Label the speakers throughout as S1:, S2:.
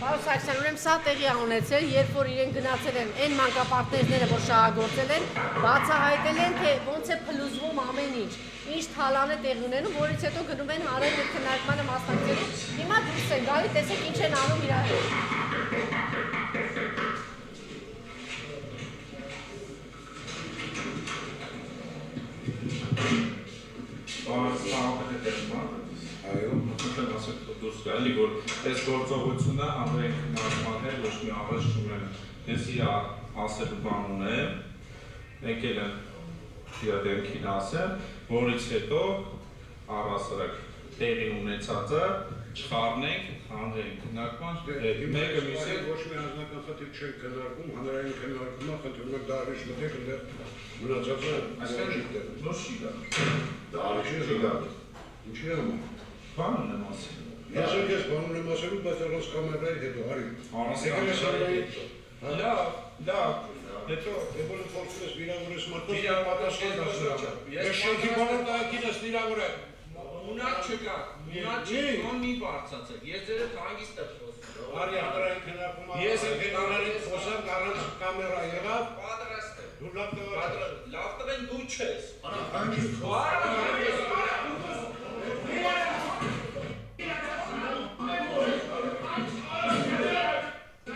S1: Սարգսյան, ուրեմն սա տեղի ունեցել, երբ որ իրեն գնացել են այն մանկապարտեզները, որ շահագործել են, բացահայտել են, թե ոնց է փլուզվում ամեն ինչ թալան է տեղի ունենում, որից հետո գնում են հարել այդ քննարկմանը մասնակցելու։ Հիմա դուրս են գալի, տեսեք ինչ են անում իրար հետ։
S2: Այո, դուրս գալի, որ այս գործողությունը հանրային քննարկման էր, ոչ մի առաջ չունեն։ Ես իր ասելու բան ունեմ, մենք էլ իր դեմքին ասեմ, որից հետո առհասարակ տեղի ունեցածը չխառնենք հանրային քննարկման մեկը մյուսի
S3: ոչ մի անձնական խնդիր չեն քննարկում, հանրային քննարկումը խնդրում եք դահլիճ մտեք, այնտեղ մնացածը
S2: ոչ չի գա։
S3: Դահլիճը չի գա։ Ինչի՞ է անում։
S2: Բանն եմ ասել։
S3: Ես ես բանն եմ ասելու, բայց առանց կամերայի հետո արի։
S2: Լավ,
S3: հետո եկել փորձում ես վիրավորես մարդկանց պատասխան դասը։ Ես շենքի բանն տակինս վիրավորել։
S4: Մունակ չկա, մի բարձացեք, ես ձերը հանգիստ եմ խոսում։
S3: Արի հանրային քննարկումը։ Ես եմ հանրային խոսանք առանց կամերա եղավ։
S4: Պատրաստ եմ։
S3: Դու լավ
S4: տվեն դու չես։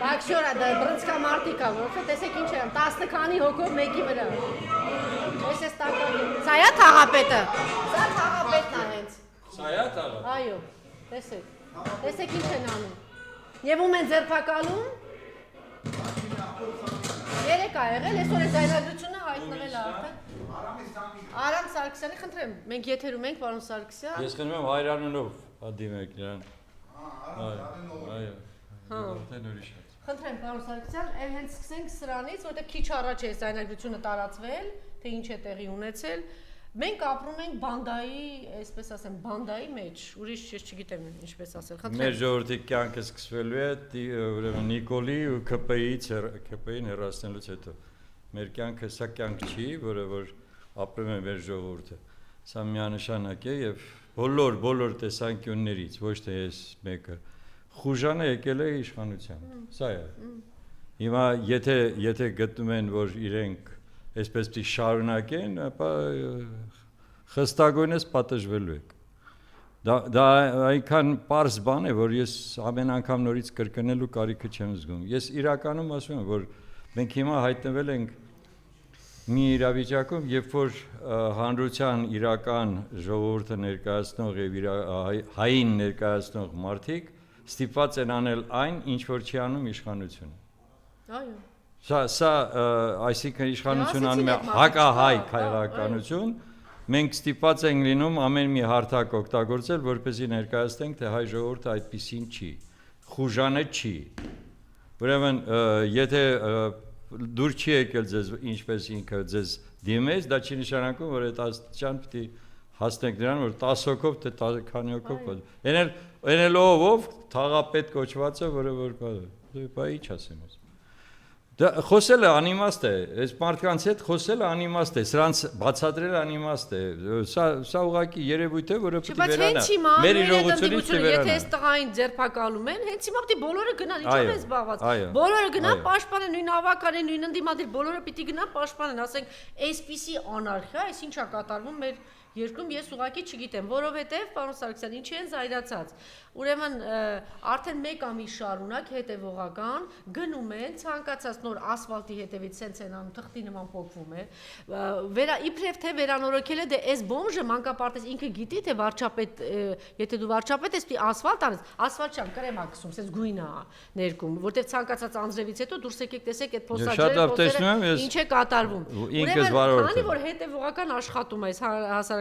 S1: Բաքշորա դա բրնցքա մարտիկա, որովհետեւ տեսեք ինչ է, 10 քանի հոգով մեկի վրա։ Այս է ստականի։ Սա է թաղապետը։ Սա թաղապետն է հենց։
S4: Սա է թաղը։
S1: Այո, տեսեք։ Տեսեք ինչ են անում։ Եվ ում են ձերբակալում։ 3 ա եղել, այսօր է ձայնագրությունը հայտնվել արդեն։ Արամ Սարգսյանի, խնդրեմ, մենք եթերում ենք, պարոն Սարգսյան։
S5: Ես խնդրում եմ Հայրանունով դիմեք նրան։ Այո։
S1: Խնդրեմ, պարոն Սարգսյան, հենց սկսենք սրանից, որտեղ քիչ առաջ է ձայնագրությունը տարածվել, թե ինչ է տեղի ունեցել։ Մենք ապրում ենք բանդայի, այսպես ասեմ, բանդայի մեջ, ուրիշ ես չգիտեմ ինչպես ասել։ Խնդրեմ։
S5: Մեր ժողովրդի կյանքը սկսվելու է ուրեմն Նիկոլի ու ԿՊ-ին հեռացնելուց հետո։ Մեր կյանքը սա կյանք չի, որը որ ապրում է մեր ժողովուրդը։ Սա միանշանակ է եւ բոլոր տեսանկյուններից, ոչ թե ես մեկը։ Խուժանը եկել է իշխանության։ Սա է։ Հիմա եթե գտնում են, որ իրենք այսպես պիտի շարունակեն, ապա խստագույնս պատժվելու եք։ Դա այնքան պարզ բան է, որ ես ամեն անգամ նորից կրկնելու կարիքը չեմ զգում։ Ես իրականում ասում եմ, որ մենք հիմա հայտնվել ենք մի իրավիճակում, երբ որ հանրության իրական ժողովուրդը ներկայացնող եւ հային ներկայացնող մարդիկ ստիպված են անել այն, ինչ որ չի անում իշխանությունը։
S1: Այո։
S5: Սա այսինքն իշխանությունը անում է հակահայ քաղաքականություն, մենք ստիպված ենք լինում ամեն մի հարթակ օգտագործել, որպեսզի ներկայացնենք, թե հայ ժողովուրդը այդպեսին չի, խուժանը չի։ Ուրեմն, եթե դուր չի եկել ձեզ ինչպես ինքը ձեզ դիմեց, դա չի նշանակում, որ այդ աստիճան պիտի հասնենք նրան, որ 10 հոգով թե 10 քանի հոգով։ Էնել ով թաղապետ կոչվածը, որը որ բա ինչ ասեմ ես։ Դա խոսելը անիմաստ է, այս մարդկանց հետ խոսելը անիմաստ է, սրանց բացատրելը անիմաստ է։ Սա ուղղակի երևույթ է, որը պիտի վերանա։ Մեր իրողությունից վերանա։
S1: Եթե այս տղային ձերբակալում են, հենց հիմա պիտի բոլորը գնան, ինչով է զբաղված։ Բոլորը գնան պաշտպանեն, նույն ավականեն, նույն ընդդիմադիր, բոլորը պիտի գնան պաշտպանեն, ասենք, այսպիսի անարխիա, այս ինչ է կատարվում մեր երկրում, ես ուղղակի չգիտեմ, որովհետև պարոն Սարգսյան, ինչի են զայրացած։ Ուրեմն արդեն 1 ամիս շարունակ հետևողական գնում են ցանկացած նոր ասֆալտի հետևից սենց են անում, թղթի նման փոխվում է։ Իբրև թե վերանորոգել է, դե այս բոմժը մանկապարտեզ ինքը գիտի, թե վարչապետ, եթե դու վարչապետ ես, պիտի ասֆալտ անես, ասֆալտ չան կրեմ ա գցում, սենց գույն ա ներկում, որտեղ ցանկացած անձրևից հետո դուրս եկեք տեսեք այդ փոստաջերը, ինչ է կատարվում։ Ուրեմն, քանի որ հետևողական աշխատում է այս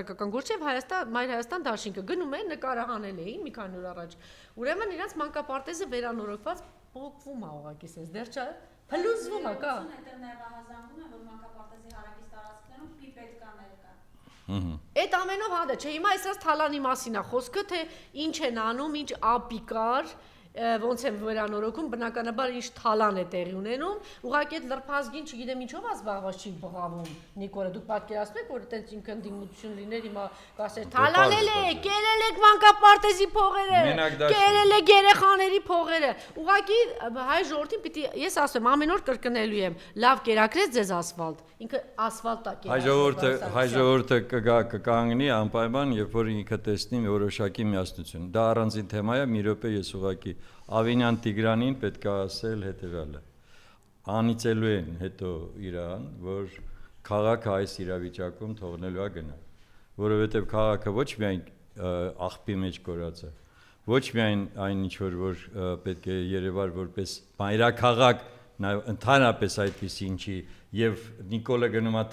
S1: հասարակական գործը եւ Մայր Հայաստան դաշինքը գնում են նկարահանել էին մի քանի օր առաջ։ Ուրեմն իրանց մանկապարտեզը վերանորոգված փոխվում ա ուղղակի sense դեռ չէ փլուզվում ա կա։
S6: Այդտեղ ներառազանգում է որ մանկապարտեզի հարակից տարածքներում պիպետ կաներ կա։
S1: Այդ ամենով հանդը չէ հիմա այսպես թալանի մասին ա խոսքը թե ինչ են անում, ինչ ապի կար, ոնց եմ վերանորոգում, բնականաբար ինչ թալան է տեղի ունենում, ուղղակի այդ լրփազգին չգիտեմ ինչով է զբաղված չի բղավում Նիկոլը, դուք պատկերացնեք, որ այտենց ինքը ընդդիմություն լիներ, հիմա կասեր թալանել է, կերել եք մանկապարտեզի փողերը, կերել եք երեխաների փողերը, ուղղակի հայ ժողովրդին պիտի ես ասեմ, ամեն օր կրկնելու եմ, լավ կերակրեց ձեզ ասֆալտ, ինքը ասֆալտ է կերակրել։
S5: Հայ ժողովուրդը կկանգնի անպայման, երբ որ ինքը տեսնի որոշակի միասնություն։ Դա առանձին թեմա է, մի րոպե ես ուղղակի Ավինյան Տիգրանին պետք է ասել հետևյալը։ Անիծելու են հետո իրան, որ քաղաքը այս իրավիճակում թողնելու է գնալ, որովհետև քաղաքը ոչ միայն աղբի մեջ կորած է, ոչ միայն այն ինչ որ պետք է երևար որպես մայրաքաղաք, նաև ընդհանրապես այդպիսի ինչի, եւ Նիկոլը գնում է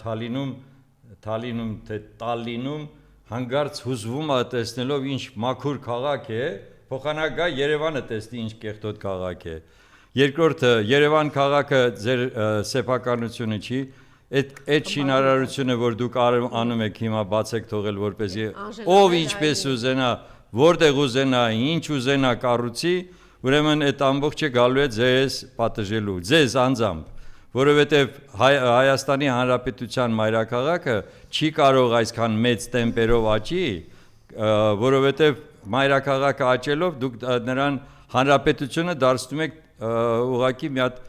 S5: Թալինում թե Տալինում հանգարց հուզվում է տեսնելով ինչ մաքուր քաղաք է, փոխանակա Երևանը տեսնի ինչ կեղտոտ քաղաք է։ Երկրորդը Երևան քաղաքը ձեր սեփականությունը չի, այդ շինարարությունը, որ դուք անում եք հիմա բացեք թողել որպեսզի ով ինչպես ուզենա, որտեղ ուզենա, ինչ ուզենա կառուցի, ուրեմն այդ ամբողջը գալու է ձեզ պատժելու, ձեզ անձամբ, որովհետև Հայաստանի Հանրապետության մայրաքաղաքը չի կարող այսքան մեծ տեմպերով աճի, որովհետև մայրաքաղաքը աճելով դուք նրան հանրապետությունը դարձնում եք ուղղակի մի հատ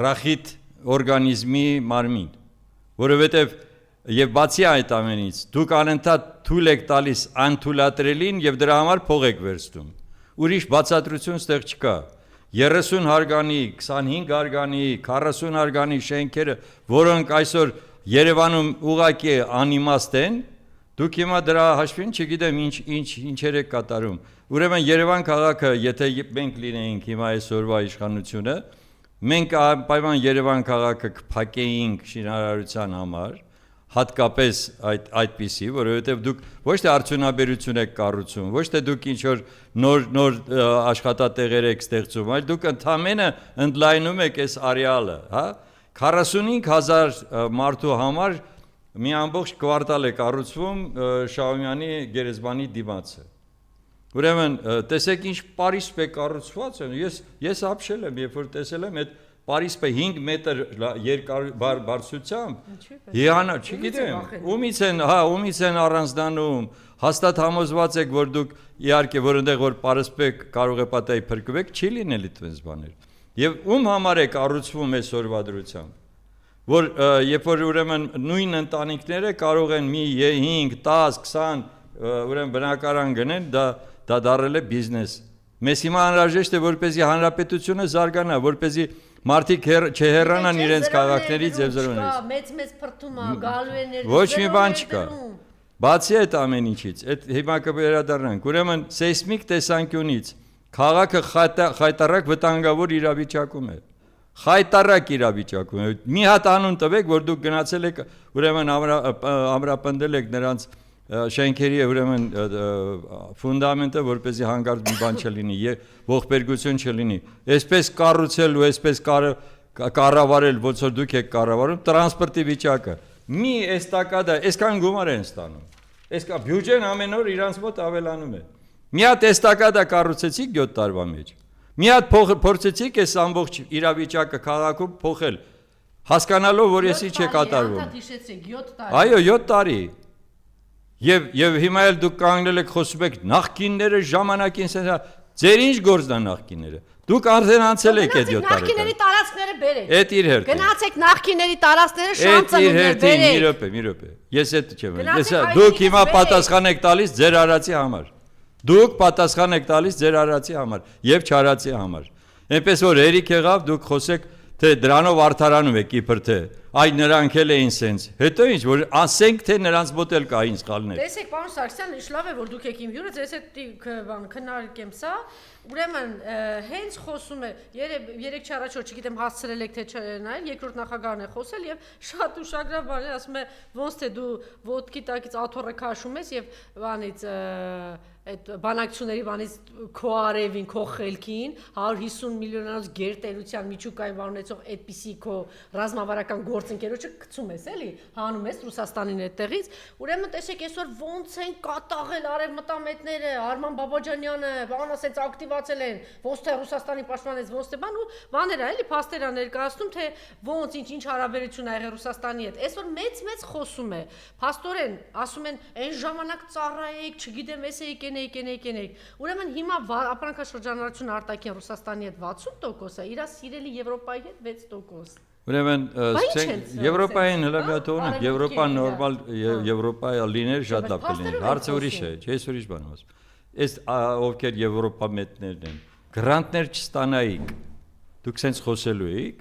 S5: ռախիտ օրգանիզմի մարմին, որովհետև եւ բացի այդ ամենից դուք անընդհատ թույլ եք տալիս անթույլատրելին եւ դրա համար փող եք վերցնում, ուրիշ բացատրություն ստեղ չկա, 30 հարգանի, 25 հարգանի, 40 հարգանի շենքերը, որոնք այսօր Երևանում ուղղակի անիմաստ են, դուք հիմա դրա հաշվին չգիտեմ ինչեր եք կատարում։ Ուրեմն Երևան քաղաքը, եթե մենք լինեինք հիմա այսօրվա իշխանությունը, մենք անպայման Երևան քաղաքը կփակեինք շինարարության համար, հատկապես այդպիսի, որովհետև դուք ոչ թե արդյունաբերություն եք կառուցում, ոչ թե դուք ինչ-որ նոր աշխատատեղեր եք ստեղծում, այլ դուք ընդամենը ընդլայնում եք այս արեալը, հա, 45,000 մարդու համար մի ամբողջ կվարտալ է կառուցվում Շահումյանի գերեզմանի դիմացը։ Ուրեմն տեսեք ինչ Պարիսպ է կառուցված, ես ապշել եմ, երբ որ տեսել եմ այդ Պարիսպը 5 մետր բարձրությամբ, հիանա, չգիտեմ, ումից են առանձնանում, հաստատ համոզված եք, որ դուք իհարկե, որ այնտեղ որ Պարիսպը կարող է պատահի փրկվեք, չի լինել այդպես բաներ։ Եվ ում համար է կառուցվում այս օրվա դրությամբ, որ երբ որ ուրեմն նույն ընտանիքները կարող են մի 5, 10, 20 ուրեմն բնակարան գնեն, դա դառել է բիզնես։ Մեզ հիմա անհրաժեշտ է, որպեսզի հանրապետությունը զարգանա, որպեսզի մարդիկ չհեռանան իրենց քաղաքներից եւ զրոներից։
S1: Մեծ փրթում է, գալու են
S5: ոչ մի բան չկա։ Բացի այդ ամեն ինչից, այդ հիմա կվերադառնանք, ուրեմն սեյսմիկ տեսանկյունից քաղաքը խայտառակ վտանգավոր իրավիճակում է։ Խայտառակ իրավիճակում է։ Մի հատ անուն տվեք, որ դուք գնացել եք, ուրեմն ամրապնդել եք նրանց շենքերի ուրեմն ֆունդամենտը, որպեսզի հանգարց մի բան չլինի, ողբերգություն չլինի։ Այսպես կառուցել ու այսպես կառավարել, ոնց որ դուք եք կառավարում, տրանսպորտի վիճակը։ Մի էստակադա, այսքան գումար են ստանում։ Այսքան բյուջեն ամեն օր իրանց մոտ ավելանում է։ Մի հատ էստակադա կառուցեցիք 7 տարվա մեջ։ Մի հատ փորձեցիք այս ամբողջ իրավիճակը քաղաքում փոխել, հասկանալով, որ էսի չէ կատարվում։ Այո, 7 տարի։ Եվ հիմա էլ դուք կանգնել եք խոսում եք նախկինները ժամանակին ձեր ինչ գործն է նախկինները։ Դուք արդեն անցել եք այդ 7 տարեկան։
S1: Նախկիների տարածքները բերեք։
S5: Այդ իր հերթին։
S1: Գնացեք նախկիների տարածքները շանցը բերեք։
S5: Մի րոպե։ Ես այդ չեմ։ Դուք հիմա պատասխան եք տալիս ձեր արածի համար։ Դուք պատասխան եք տալիս ձեր արածի համար եւ չարածի համար։ Այնպես որ հերիք եղավ դուք խոսեք թե դրանով արդարանում եք իբր թե այ նրանք էլ էին սենց։ Հետո ինչ որ ասենք թե նրանց մոտ էլ կային սխալներ։
S1: Տեսեք, պարոն Սարգսյան, ինչ լավ է որ դուք եք իմ հյուրը, ձեզ հետ քննարկեմ սա։ Ուրեմն հենց խոսում է 3 առաջ որ չգիտեմ հասցրել եք թե չնայել, երկրորդ նախագահն է խոսել եւ շատ ուշագրավ բան է, ասում է ոնց թե դու ոդկի տակից աթոռը քաշում ես եւ բանից այդ բանակցությունների բանից քո արևին, քո խելքին 150 միլիոնանոց գերտերության միջուկային վար ունեցող այդպիսի քո ռազմավարական գործընկերոջը գցում ես, էլի, հանում ես Ռուսաստանին այդտեղից, ուրեմն տեսեք այսօր ոնց են կատաղել արևմտամետները, Արման Բաբաջանյանը, բան ասեց ակտիվացել են, ոնց թե Ռուսաստանի պաշտպանեց, ոնց թե բան ու բաներ էլի փաստեր ներկայացնում, թե ոնց ինչ հարաբերություն ա եղել Ռուսաստանի հետ։ Այսօր մեծ խոսում է, փաստորեն ասում են այն ժամանակ ծառայեք, չգիտեմ, էս եկեն։ Ուրեմն հիմա ապրանքաշրջանառություն արտաքին Ռուսաստանի հետ 60% է, իր սիրելի Եվրոպայի հետ 6%։
S5: Ուրեմն Եվրոպային հլագատողն է, Եվրոպան նորմալ Եվրոպայա լիներ շատ լավ կլիներ։ Հարցը ուրիշ է, ես ուրիշ բան եմ ասում։ Այս ովքեր եվրոպամետներն են, գրանտներ չստանայիք, դուք սենց խոսելու եք։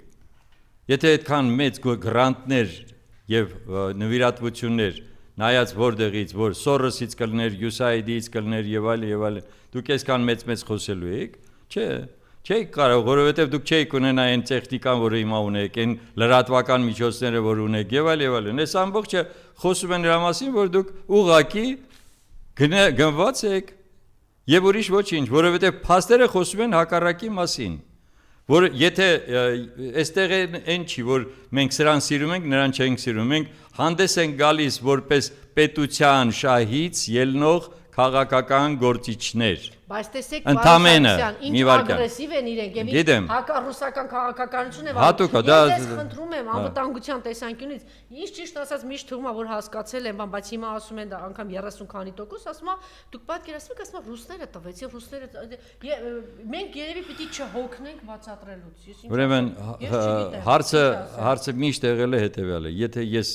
S5: Եթե այդքան մեծ գրանտներ եւ նվիրատվություններ, նայած որտեղից, որ Սորոսից կլներ, USAID-ից կլներ եւ այլն, դուք այսքան մեծ խոսելու եք, չէ։ Չէ կարող, որովհետև դուք չէիք ունենա այն տեխնիկան, որը հիմա ունեք, այն լրատվական միջոցները, որ ունեք եւ այլն։ Այս ամբողջը խոսում են նրա մասին, որ դուք ուղակի գնված եք եւ ուրիշ ոչինչ, որովհետև փաստերը խոսում են հակառակի մասին, որ եթե այստեղ այն չի, որ մենք սրան սիրում ենք, նրան չենք սիրում, մենք հանդես ենք գալիս որպես պետության շահից ելնող քաղաքական գործիչներ։
S1: Բայց տեսեք,
S5: ընդամենը
S1: ինչ ագրեսիվ են իրենք եւ հակառուսական քաղաքականություն է
S5: հատուկ դա
S1: ես խնդրում եմ անվտանգության տեսանկյունից ինչ ճիշտ ասած միշտ թվում է որ հասկացել եմ բան բայց հիմա ասում են դա անգամ 30 քանի տոկոս ասում է դուք պատկերացնում եք ասում ռուսները տվեցին ռուսները մենք երևի պիտի չհոգնենք բացատրելուց ես ինչ
S5: ուրեմն հարցը միշտ եղել է հետեւյալը եթե ես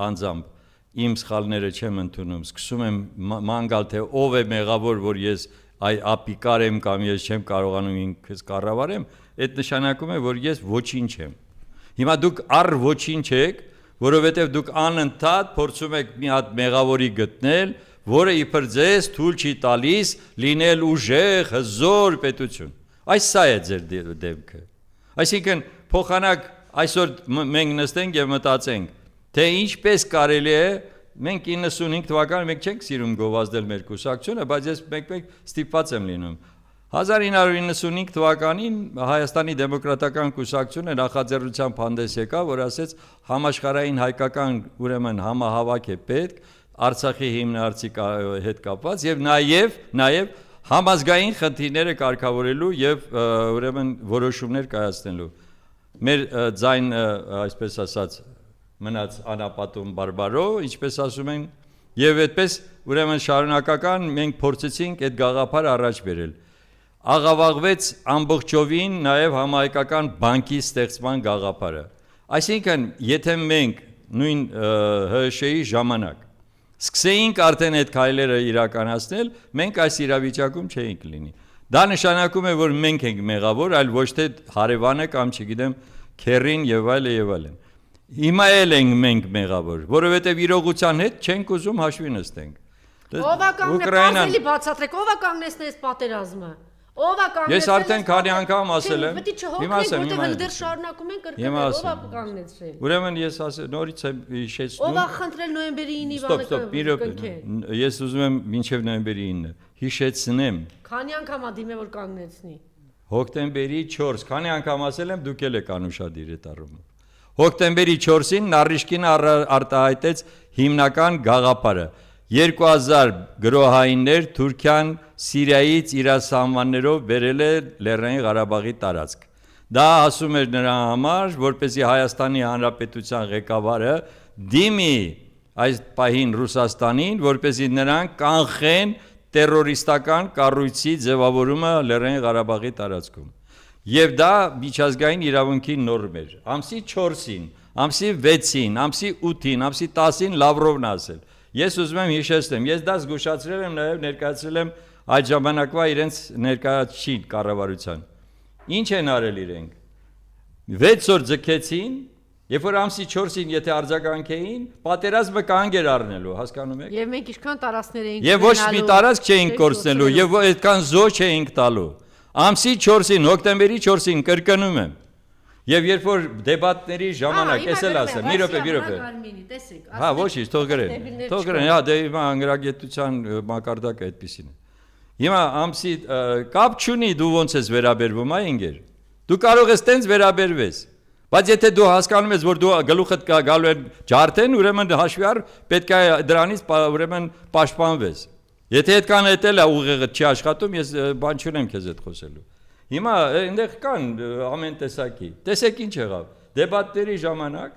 S5: անձամբ իմ սխալները չեմ ընդունում սկսում եմ ման գալ թե ով է մեղավոր որ ես այ ապիկար եմ կամ ես չեմ կարողանում ինքս կառավարեմ, այդ նշանակում է, որ ես ոչինչ եմ։ Հիմա դուք առ ոչինչ եք, որովհետև դուք անընդհատ փորձում եք մի հատ մեղավորի գտնել, որը իբր ձեզ թույլ չի տալիս լինել ուժեղ, հզոր պետություն։ Այս սա է ձեր դեմքը։ Այսինքն փոխանակ այսօր մենք նստենք եւ մտածենք, թե ինչպես կարելի է Մենք 95 թվականին մենք չենք սիրում գովազդել մեր կուսակցությունը, բայց ես մեկ ստիպված եմ լինում։ 1995 թվականին Հայաստանի դեմոկրատական կուսակցությունը նախաձեռնությամբ հանդես եկավ, որ ասեց համաշխարհային հայկական ուրեմն համահավաք է պետք Արցախի հիմնարարցի հետ կապված եւ նաեւ համազգային խնդիրները կարգավորելու եւ ուրեմն որոշումներ կայացնելու։ Մեր ձայն այսպես ասած մնաց անապատում բարբարո, ինչպես ասում են, եւ այդպես ուրեմն շարունակական մենք փորձեցինք այդ գաղափարը առաջ բերել։ Աղավաղվեց ամբողջովին նաեւ համահայկական բանկի ստեղծման գաղափարը։ Այսինքն, եթե մենք նույն ՀՇ-ի ժամանակ սկսեինք արդեն այդ քայլերը իրականացնել, մենք այս իրավիճակում չէինք լինի։ Դա նշանակում է, որ մենք ենք մեղավոր, այլ ոչ թե հարևանը կամ չգիտեմ, քերին եւ այլն։ Հիմա էլ ենք մենք մեղավոր, որովհետև իրողության հետ չենք ուզում հաշվի նստենք։
S1: Ով է կանգնեցնի բացատրեք, ով է կանգնեցնի այս պատերազմը։ Ով է կանգնեցնի։
S5: Ես արդեն քանի անգամ ասել եմ։
S1: Հիմա ասեմ, հիմա դեռ շարունակում են կրկնել, ով է կանգնեցրել։
S5: Ուրեմն ես նորից եմ հիշեցնում։
S1: Ով է խնդրել նոյեմբերի 9-ի բանը։
S5: Ստոպ, ես ուզում եմ մինչև նոյեմբերի 9-ը հիշեցնեմ։
S1: Քանի անգամ ա դիմել որ կանգնեցնի։
S5: Հոկտեմբերի 4, քանի անգամ ասել եմ, դուք էլ եք անուշադիր այդ առումով։ Հոկտեմբերի 4-ին Նարիշկինը արտահայտեց հիմնական գաղափարը 2000 գրոհայիններ Թուրքիան Սիրիայից իր սահմաններով բերել է Լեռնային Ղարաբաղի տարածք։ Դա ասում էր նրա համար, որպեսզի Հայաստանի Հանրապետության ղեկավարը դիմի այս պահին Ռուսաստանին, որպեսզի նրանք կանխեն տերորիստական կառույցի ձևավորումը Լեռնային Ղարաբաղի տարածքում։ Եվ դա միջազգային իրավունքի նորմ էր։ Ամսի 4-ին, ամսի 6-ին, ամսի 8-ին, ամսի 10-ին Լավրովն ասել։ Ես ուզում եմ հիշեցնեմ, ես դա զգուշացրել եմ, նաև ներկայացրել եմ այդ ժամանակվա իրենց ներկայացուցիչ կառավարության։ Ինչ են արել իրենք։ 6 օր ձգեցին, երբ որ ամսի 4-ին եթե արձագանքեին, պատերազմը կանգ էր առնելու, հասկանում եք։
S1: Եվ մենք ինչքան տարածքներ էինք
S5: Եվ ոչ մի տարածք չէինք կորցնելու, եւ այդքան զո չէինք տալու։ Ամսի 4-ին, հոկտեմբերի 4-ին կրկնում եմ։ Եվ երբ որ դեբատների ժամանակ, ես էլ ասեմ, մի րոպե։ Հա, ոչինչ, թող գրեն։ Թող գրեն, հա, դե հիմա անգրագետության մակարդակը այդպեսին է։ Հիմա ամսի կապ չունի դու ոնց ես վերաբերվում, այ ինգեր։ Դու կարող ես տենց վերաբերվես, Բայց եթե դու հասկանում ես, որ դու գլուխդ գալու են ջարդեն, ուրեմն հաշվի առ պետք է դրանից ուրեմն պաշտպանվես։ Եթե այդքան էտել է ուղեղը չի աշխատում, ես բան չունեմ քեզ հետ խոսելու։ Հիմա այնտեղ կան ամեն տեսակի։ Տեսեք ինչ եղավ։ Դեբատների ժամանակ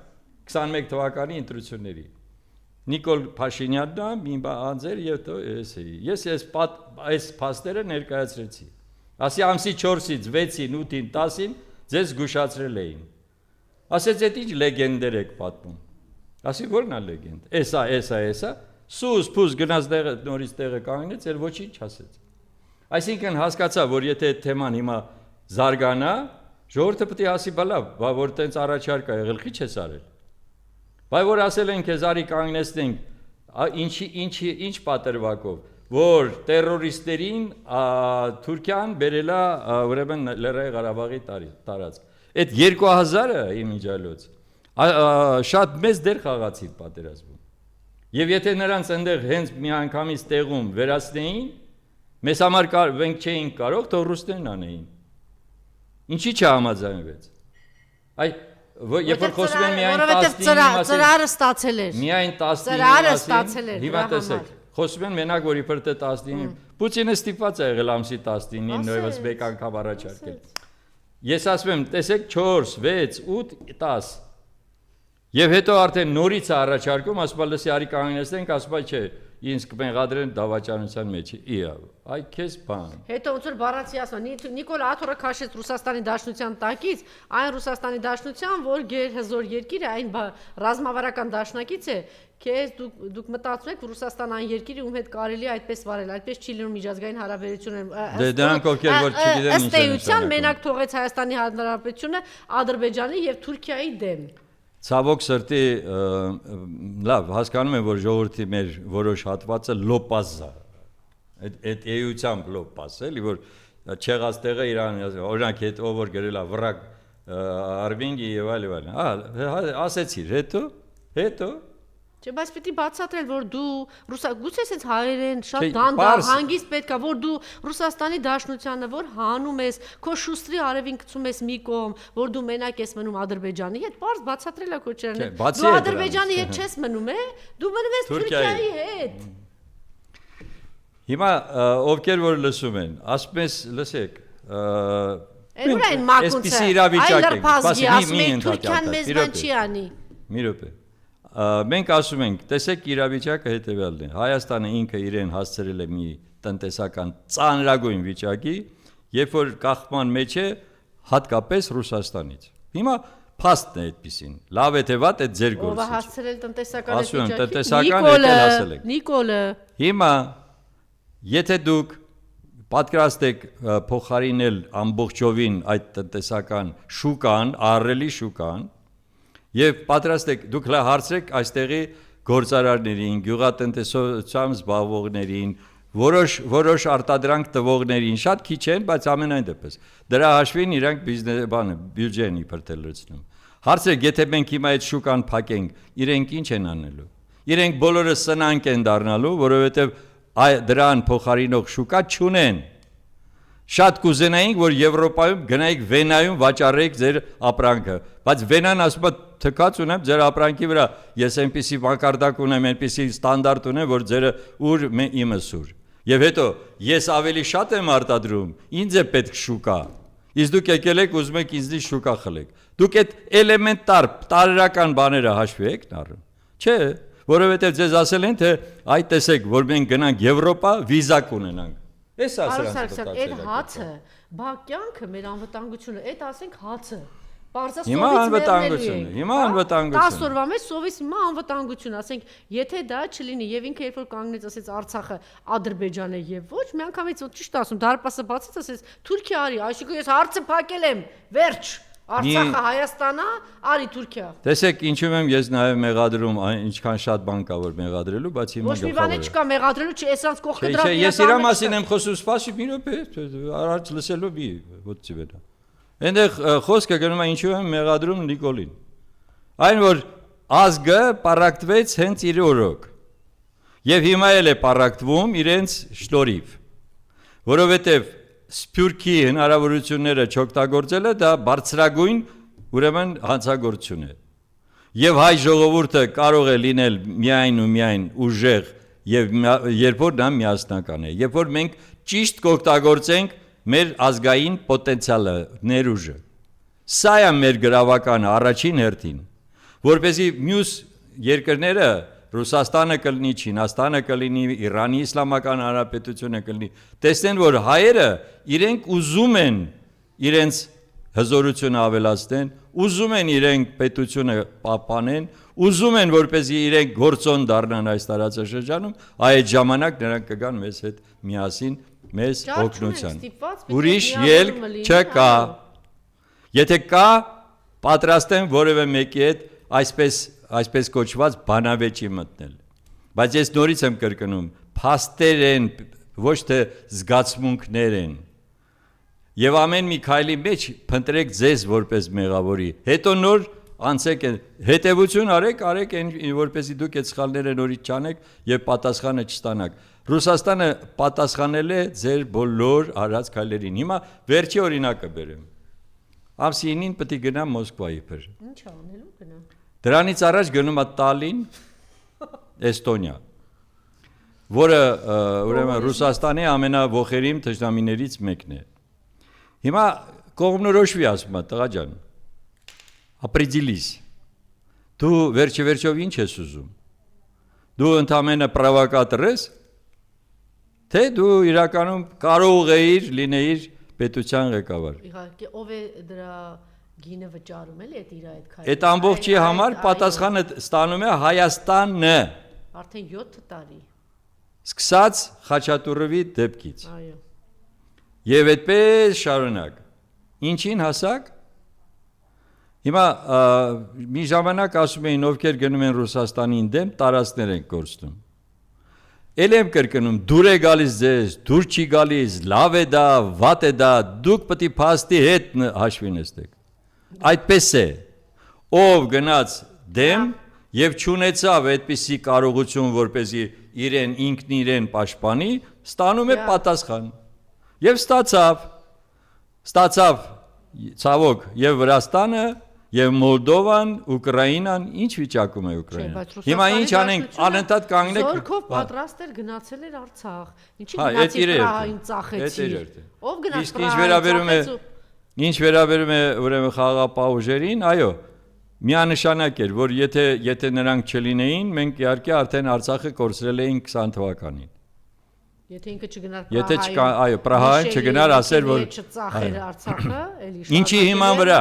S5: 21 թվականի ընտրությունների Նիկոլ Փաշինյանն մի անձեր եւ ես այս փաստերը ներկայացրեցի։ Ասի ամսի 4-ից 6-ին, 8-ին, 10-ին ձեզ զգուշացրել էին։ Ասեց այդ ինչ լեգենդեր եք պատմում։ Ասի որն է լեգենդ։ Էսա, սուս փուս գնաց նորից տեղը կանգնեց, էլ ոչինչ ասեց։ Այսինքն հասկացա, որ եթե այդ թեման հիմա զարգանա, ժողովուրդը պետք է ասի բալավ, որ տենց առաջարկ է եղել, քիչ ես արել։ Բայց որ ասել են քեզ արի կանգնեցնենք, ինչ պատրվակով, որ տերորիստերին Թուրքիան բերել է ուրեմն Լեռնային Ղարաբաղի տարածք։ Այդ 2000-ը իմիջալոց շատ մեծ դեր խաղացին պատերազմում։ Եվ եթե նրանց այնտեղ հենց մի անգամից տեղում վերացնեին, մեզ համար մենք չէինք կարող, թող ռուսներն անեին։ Ինչի՞ չհամաձայնվեց։ Երբ որ խոսում են միայն 19-ի մասին,
S1: ծրարը ստացել էր։
S5: Միայն 19-ի մասին, հիմա տեսեք, խոսում են մենակ որ իբր թե 19-ին, Պուտինը ստիպված է եղել ամսի 19-ին նույնպես մեկ անգամ առաջարկել։ Ես ասում եմ, տեսեք 4, 6, 8, 10։ Եվ հետո արդեն նորից է առաջարկում, ասում է լսի արի կանգնեցնենք, ասում է չէ, ինձ կմեղադրեն դավաճանության մեջ։ Այ քեզ բան։
S1: Հետո ոնց որ բառացի ասում, Նիկոլ Աթորը քաշեց Ռուսաստանի Դաշնության տակից, այն Ռուսաստանի Դաշնության, որ գերհզոր երկիր է, այն ռազմավարական դաշնակից է, քեզ դուք մտածում եք, որ Ռուսաստան այն երկիրը, ում հետ կարելի է այդպես վարել, այդպես չի լինում միջազգային հարաբերությունները։
S5: Դե դրանք ովքեր որ չգիտեն ինչ են։
S1: Ըստ էության մենակ թողեց Հայաստանի Հանրապետությունը Ադրբեջանի եւ Թուրքիայի դեմ։
S5: Ցավոք սրտի լավ հասկանում եմ, որ ժողովրդի մեր որոշ հատվածը լոպազ է։ Այդ էությամբ լոպազ էլի, որ չեղած տեղը Իրան, օրինակ հետ ով որ գրել է վրակ Արմինգի եւ այլն։ Ասեցիր, հետո
S1: Չէ, բայց պիտի բացատրել, որ դու գուցե sense հայերեն շատ դանդաղ հանգիստ պետք է, որ դու Ռուսաստանի Դաշնությանը, որ հանում ես, քո շուստրի արևին գցում ես մի կողմ, որ դու մենակ ես մնում Ադրբեջանի հետ, բարձ բացատրել է քո ճերն։ Դու Ադրբեջանի հետ չես մնում, դու մնում ես Թուրքիայի հետ։
S5: Հիմա ովքեր որ լսում են, ասում ես, լսեք,
S1: Այն մակունցը, այլ լրփազգի, ասում եք Թուրքիան մեզ բան չի անի։
S5: Մի րոպե։ Մենք ասում ենք, տեսեք իրավիճակը հետևյալն է։ Հայաստանը ինքը իրեն հասցրել է մի տնտեսական ծանրագույն վիճակի, երբ որ կախման մեջ է հատկապես Ռուսաստանից։ Հիմա փաստն է այդպեսին։ Լավ է թե վատ է ձեր գործը։
S1: Ո՞վ է հասցրել տնտեսական
S5: վիճակի։ Ասում եմ, տնտեսական եկել հասել եք։
S1: Նիկոլը։
S5: Հիմա եթե դուք պատկերացրեք փոխարինել ամբողջովին այդ տնտեսական շուկան, ահռելի շուկան, Եվ պատրաստեք, դուք հարցրեք այստեղի գործարարներին, գյուղատնտեսությամբ զբաղվողներին, որոշ արտադրանք տվողներին, շատ քիչ են, բայց ամենայն դեպս։ Դրա հաշվին իրանք բյուջեն իբր թե լցնում։ Հարցրեք, եթե մենք հիմա այդ շուկան փակենք, իրենք ինչ են անելու։ Իրենք բոլորը սնանկ են դառնալու, որովհետև դրան փոխարինող շուկա չունեն։ Շատ կուզենայինք, որ Եվրոպայում գնայիք Վենայում վաճառեիք ձեր ապրանքը, բայց Վենան ասում է թքած ունեմ ձեր ապրանքի վրա, ես այնպիսի մակարդակ ունեմ, այնպիսի ստանդարտ ունեմ, որ ձերը ուր իմս ուր։ Եվ հետո ես ավելի շատ եմ արտադրում, ինձ է պետք շուկա։ Իսկ դուք եկել եք ուզում եք ինձնից շուկա խլեք։ Դուք այդ էլեմենտար տարրական բաները հաշվի եք նարում։ Չէ, որովհետև ձեզ ասել են, թե այ տեսեք, որ մենք գնանք Եվրոպա, վիզա կունենանք։ Այս ասրանք
S1: այդ հացը, բա կյանքը մեր անվտանգությունը, այդ ասենք հացը։
S5: Հիմա անվտանգությունը։
S1: 10 օրվա մեջ սովից հիմա անվտանգություն, ասենք, եթե դա չլինի եւ ինքը երբ որ կանգնեց ասեց Արցախը Ադրբեջան է եւ ոչ, մի անգամից ճիշտ ասում, դարպասը բացեց ասեց Թուրքիա արի, այսինքն ես հարցը փակել եմ, վերջ։ Արցախը Հայաստանա, արի Թուրքիա։
S5: Տեսեք, ինչու եմ ես նաև մեղադրում, ինչքան շատ բան կա որ մեղադրելու, բայց հիմա
S1: ոչ մի բան չկա մեղադրելու, չի, էսանց կողքը դրա։
S5: Ես իրա մասին եմ խոսում, սպասի մի րոպե, առաջ լսելու մի ոչի վրա։ Այնտեղ խոսքը գնում է ինչու եմ մեղադրում Նիկոլին։ Այն որ ազգը պարակտվեց հենց իր օրոք։ Եվ հիմա էլ է պարակտվում իրենց շնորհիվ։ Որովհետև Սփյուռքի հնարավորությունները չօգտագործելը դա բարձրագույն ուրեմն հանցագործություն է։ Եվ հայ ժողովուրդը կարող է լինել միայն ու միայն ուժեղ եւ երբ որ նա միասնական է, երբ որ մենք ճիշտ կօգտագործենք մեր ազգային պոտենցիալը, ներուժը։ Սա է մեր գրավականը առաջին հերթին, որպեսզի մյուս երկրները Ռուսաստանը կլինի, Չինաստանը կլինի, Իրանի Իսլամական Հանրապետությունը կլինի, տեսնեն, որ հայերը իրենք ուզում են իրենց հզորությունը ավելացնեն, ուզում են իրենք պետությունը պահպանեն, ուզում են, որպեսզի իրենք գործոն դառնան այս տարածաշրջանում, այդ ժամանակ նրանք կգան մեզ հետ միասին, մեզ օգնության։ Ուրիշ ելք չկա։ Եթե կա, պատրաստ եմ որևէ մեկի հետ այսպես կոչված բանավեճի մտնել։ Բայց ես նորից եմ կրկնում, փաստեր են, ոչ թե զգացմունքներ են։ Եվ ամեն մի քայլի մեջ փնտրեք ձեզ որպես մեղավորի։ Հետո նոր անցեք հետևություն արեք այն որպեսզի դուք այդ սխալները նորից չանեք եւ պատասխանը չստանաք։ Ռուսաստանը պատասխանել է ձեր բոլոր արած քայլերին։ Հիմա վերջի օրինակը բերեմ։ Ամսի 9-ին պետք է գնամ Մոսկվայի փր։
S1: Ինչ անելու գնամ։
S5: Դրանից առաջ գնում է Տալին, Էստոնիա, որը ուրեմն Ռուսաստանի ամենաոխերիմ թշնամիներից մեկն է։ Հիմա կողմնորոշվի ասում է տղա ջան։ Определись։ Դու վերջով ինչ ես ուզում։ Դու ընդամենը պրովոկատոր ես, թե դու իրականում կարող էիր լինեիր պետության ղեկավար։
S1: Իհարկե, ով է դրա գինը վճարում էլի այդ իր այդ քայլը։
S5: Այդ ամբողջի համար պատասխանը ստանում է Հայաստանը։
S1: Արդեն 7 տարի։
S5: Սկսած Խաչատուրովի դեպքից։
S1: Այո։
S5: Եվ այդպես շարունակ։ Ինչին հասակ։ Հիմա մի ժամանակ ասում էին ովքեր գնում են Ռուսաստանին դեմ, տարածքներ են կորցնում։ Էլ եմ կրկնում, դուր է գալիս ձեզ, դուր չի գալիս, լավ է դա, վատ է դա, դուք պետք է փաստի հետ հաշվի նստեք։ Այդպես է, ով գնաց դեմ եւ չունեցավ այդպիսի կարողություն, որպեսզի ինքն իրեն պաշտպանի, ստանում է պատասխան։ Եվ ստացավ ցավոք եւ Վրաստանը եւ Մոլդովան, Ուկրաինան, ինչ վիճակում է Ուկրաինան։ Հիմա ինչ անենք, անընդհատ կանգնեք։
S1: Զորքով պատրաստ էր գնացել էր Արցախ։ Ինչի գնացի Պրահային ծախեցի։ Ով գնաց Պրահային։
S5: Ինչ վերաբերում է ուրեմն խաղաղապահ ուժերին, այո, միանշանակ էր, որ եթե նրանք չլինեին, մենք իհարկե արդեն Արցախը կորցրել էինք 20 թվականին։
S1: Եթե ինքը չգնար
S5: Պրահային չգնար, ասեր որ
S1: չծախեր Արցախը, էլի շատ։
S5: Ինչի հիման վրա։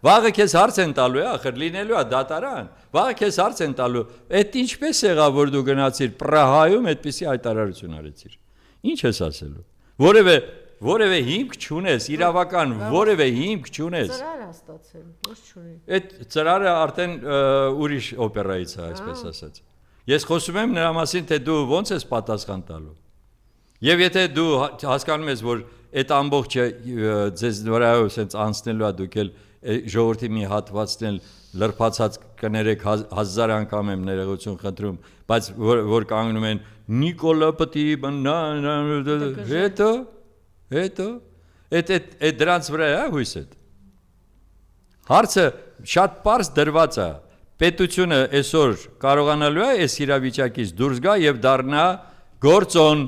S5: Վաղը քեզ հարց են տալու, ախր լինելու է դատարան։ Վաղը քեզ հարց են տալու, այդ ինչպես եղավ որ դու գնացիր Պրահայում այդպիսի հայտարարություն արեցիր։ Ինչ ես ասելու։ Որևէ հիմք չունես, իրավական որևէ հիմք չունես։
S1: Ծրար է ստացել, ոչ չունի։
S5: Այդ ծրարը արդեն ուրիշ օպերայից է, այսպես ասած։ Ես խոսում եմ նրա մասին, թե դու ոնց ես պատասխան տալու։ Եվ եթե դու հասկանում ես, որ այդ ամբողջը ձեզ վրայով սենց անցնելու է դուք էլ ժողովրդի մի հատվածն էլ լրբացած կներեք 1000 անգամ եմ ներողություն խնդրում, բայց որ կանգնում են Նիկոլա պտի հետո այդ դրանց վրա է հույսդ։ Հարցը շատ պարզ դրված է։ Պետությունը այսօր կարողանալու է այս իրավիճակից դուրս գա եւ դառնա գործոն։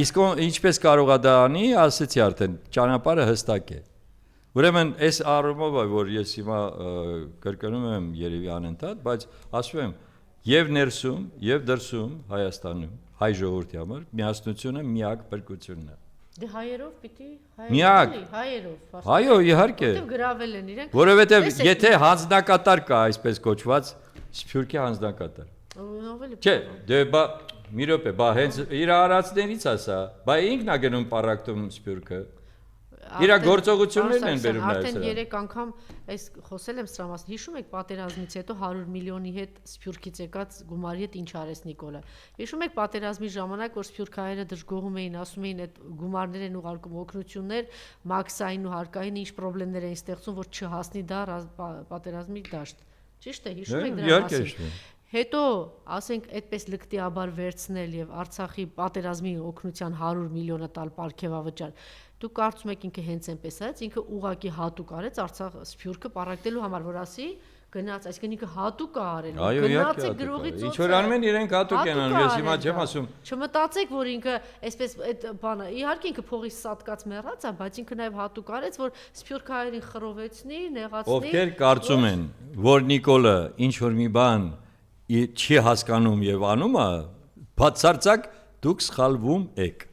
S5: Իսկ ինչպես կարող է դա անի, ասեցի արդեն, ճանապարհը հստակ է։ Ուրեմն այս առումով է, որ ես հիմա կրկնում եմ երևի անընդհատ, բայց ասում եմ, եւ ներսում, եւ դրսում Հայաստանում հայ ժողովրդի համար միասնությունը միակ բրկությունն է։
S1: Դե հայերով պիտի
S5: հայերով։ Այո, իհարկե։
S1: Որտեւ գրավել են իրենք։
S5: Որովհետեւ եթե հանձնակատար կա, այսպես կոչված, Սփյուռքի հանձնակատար։ Չէ, դե մի րոպե, հենց իր արածներից ասա, ինքն է գնում պարակտում Սփյուռքը։ Իր գործողություններն են բերում նաև սրա։
S1: Արդեն 3 անգամ այս խոսել եմ սրա մասին։ Հիշում եք պատերազմից հետո 100 միլիոնի հետ Սփյուռքից եկած գումարի հետ ինչ արեց Նիկոլը։ Հիշում եք պատերազմի ժամանակ որ սփյուռքահայերը դժգոհում էին, ասում էին այդ գումարներ են ուղարկում օգնություններ, մաքսային ու հարկային ինչ խնդիրներ էին ստեղծում, որ չհասնի դա պատերազմի դաշտ։ Ճիշտ է, հիշում եք դրա մասին։ Հետո, ասենք, այդպես լկտիաբար վերցնել եւ Արցախի պատերազմի օգնության 100 միլիոնը տալ պարգևավճար։ Դու կարծում եք ինքը հենց այնպես արեց, ինքը ուղակի հատուկ արեց Արցախ Սփյուռքը պարակտելու համար, որ ասի գնաց, այսինքն ինքը հատուկ է արել։ Գնաց է գրողի ծոցը։
S5: Ինչ որ անում են իրենք հատուկ են անում, ես հիմա չեմ ասում։
S1: Չմտածեք, որ ինքը այսպես այդ բանը, իհարկե ինքը փողի սատկած մեռած է, բայց ինքը նաև հատուկ արեց, որ Սփյուռքահայերին խռովեցնի, նեղացնի։
S5: Ովքեր կարծում են, որ Նիկոլը ինչ որ մի բան չի հասկանում եւ անում է, բացարձակ դուք սխալվում եք,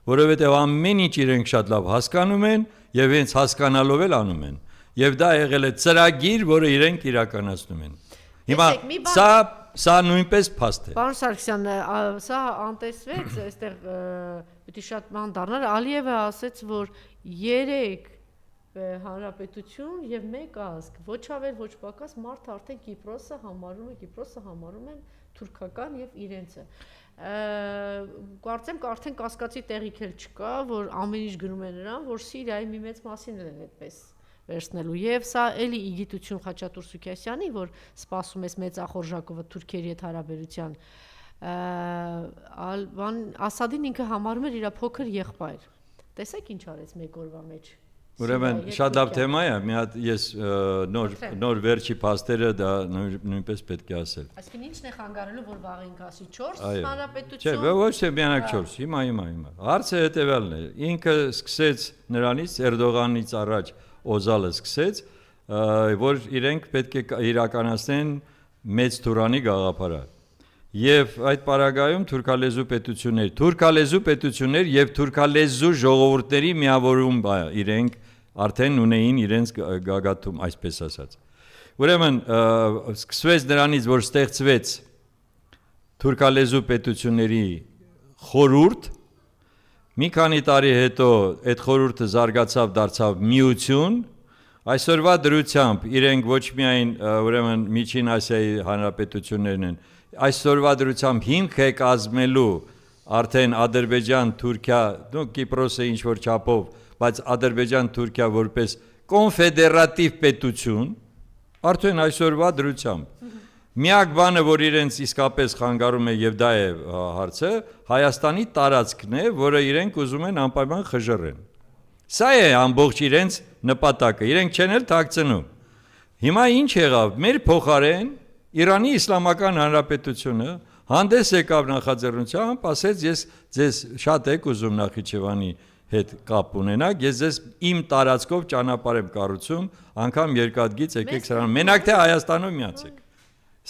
S5: որովհետեւ ամեն ինչ իրենք շատ լավ հասկանում են եւ հենց հասկանալով էլ անում են։ Եվ դա եղել է ծրագիր, որը իրենք իրականացնում են։ Հիմա սա նույնպես փաստ է։
S1: Պարոն Սարգսյան, սա անտեսվեց, այստեղ պիտի շատ ման դառնար, Ալիևը ասաց, որ 3 հանրապետություն եւ 1 ազգ, ոչ ավել, ոչ պակաս, մարդը արդեն Կիպրոսը համարում են թուրքական եւ իրենցը։ Կարծեմ արդեն կասկածի տեղիք էլ չկա, որ ամեն ինչ գնում է նրան, որ Սիրիայի մի մեծ մասին են այդպես վերցնելու եւ սա էլի իգիտություն Խաչատուր Սուքիասյանի, որ սպասում ես մեծ ախորժակովը թուրքերի հետ հարաբերության, Ասադին ինքը համարում էր իր փոքր եղբայր։ Տեսեք ինչ արեց մեկ օրվա մեջ։
S5: Ուրեմն շատ լավ թեմա է, մի հատ ես նոր վերջի փաստերը դա նույնպես պետք է ասել։
S1: Այսինքն ի՞նչն է խանգարելու, որ վաղ ինքը ասի 4 հանրապետություն։
S5: Չէ, ոչ թե միանակ 4, հիմա։ Հարցը հետևյալն է, ինքը սկսեց նրանից Էրդողանից առաջ Օզալը սկսեց, որ իրենք պետք է իրականացնեն մեծ Թուրանի գաղափարը։ Եվ այդ պարագայում թուրքալեզու պետություններ եւ թուրքալեզու ժողովուրդների միավորում իրենք արդեն ունեին իրենց գագաթում, այսպես ասած։ Ուրեմն սկսվեց նրանից, որ ստեղծվեց թուրքալեզու պետությունների խորհուրդ, մի քանի տարի հետո այդ խորհուրդը զարգացավ, դարձավ միություն, այսօրվա դրությամբ իրենք ոչ միայն ուրեմն Միջին Ասիայի հանրապետություններն են, այսօրվա դրությամբ հիմք է կազմելու արդեն Ադրբեջան, Թուրքիա, Կիպրոսը ինչ որ չափով, բայց Ադրբեջան, Թուրքիա որպես կոնֆեդերատիվ պետություն, արդեն այսօրվա դրությամբ։ Միակ բանը, որ իրենց իսկապես խանգարում է եւ դա է հարցը, Հայաստանի տարածքն է, որը իրենք ուզում են անպայման խժռեն։ Սա է ամբողջ իրենց նպատակը, իրենք չեն էլ թաքցնում։ Հիմա ինչ եղավ, մեր փոխարեն Իրանի Իսլամական Հանրապետությունը հանդես եկավ նախաձեռնությամբ, ասեց ես ձեզ շատ եք ուզում Նախիջևանի հետ կապ ունենաք, ես ձեզ իմ տարածքով ճանապարհ եմ կառուցում, անգամ երկաթգից եկեք սրան, մենակ թե Հայաստանով միացեք։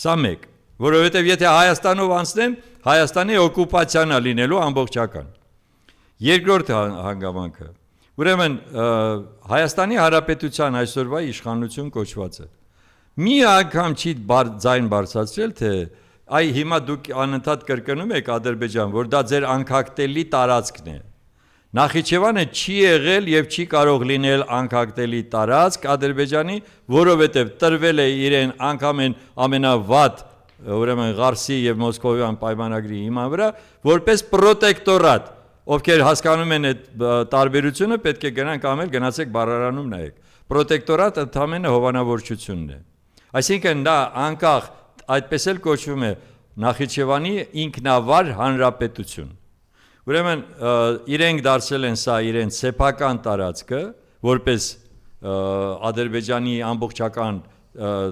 S5: Սա մեկ, որովհետև եթե Հայաստանով անցնեն, Հայաստանի օկուպացիան է լինելու ամբողջական։ Երկրորդ հանգամանքը, ուրեմն Հայաստանի Հանրապետության այսօրվա իշխանություն կոչվածը մի անգամ չի ձայն բարձրացրել, թե այ հիմա դուք անընդհատ կրկնում եք Ադրբեջան, որ դա ձեր անկախտելի տարածքն է։ Նախիջևանը չի եղել եւ չի կարող լինել անկախտելի տարածք Ադրբեջանի, որովհետեւ տրվել է իրեն անգամ են ամենավատ, ուրեմն Ղարսի եւ Մոսկովյան պայմանագրի հիման վրա, որպես պրոտեկտորատ, ովքեր հասկանում են այդ տարբերությունը, պետք է գնանք ամել գնացեք բառարանում նայեք։ Պրոտեկտորատ ընդհանրապես հովանավորչությունն է։ Այսինքն դա անկախ այդպես էլ կոչվում է Նախիջևանի ինքնավար հանրապետություն։ Ուրեմն իրենք դարձել են սա իրենց սեփական տարածքը, որպես Ադրբեջանի ամբողջական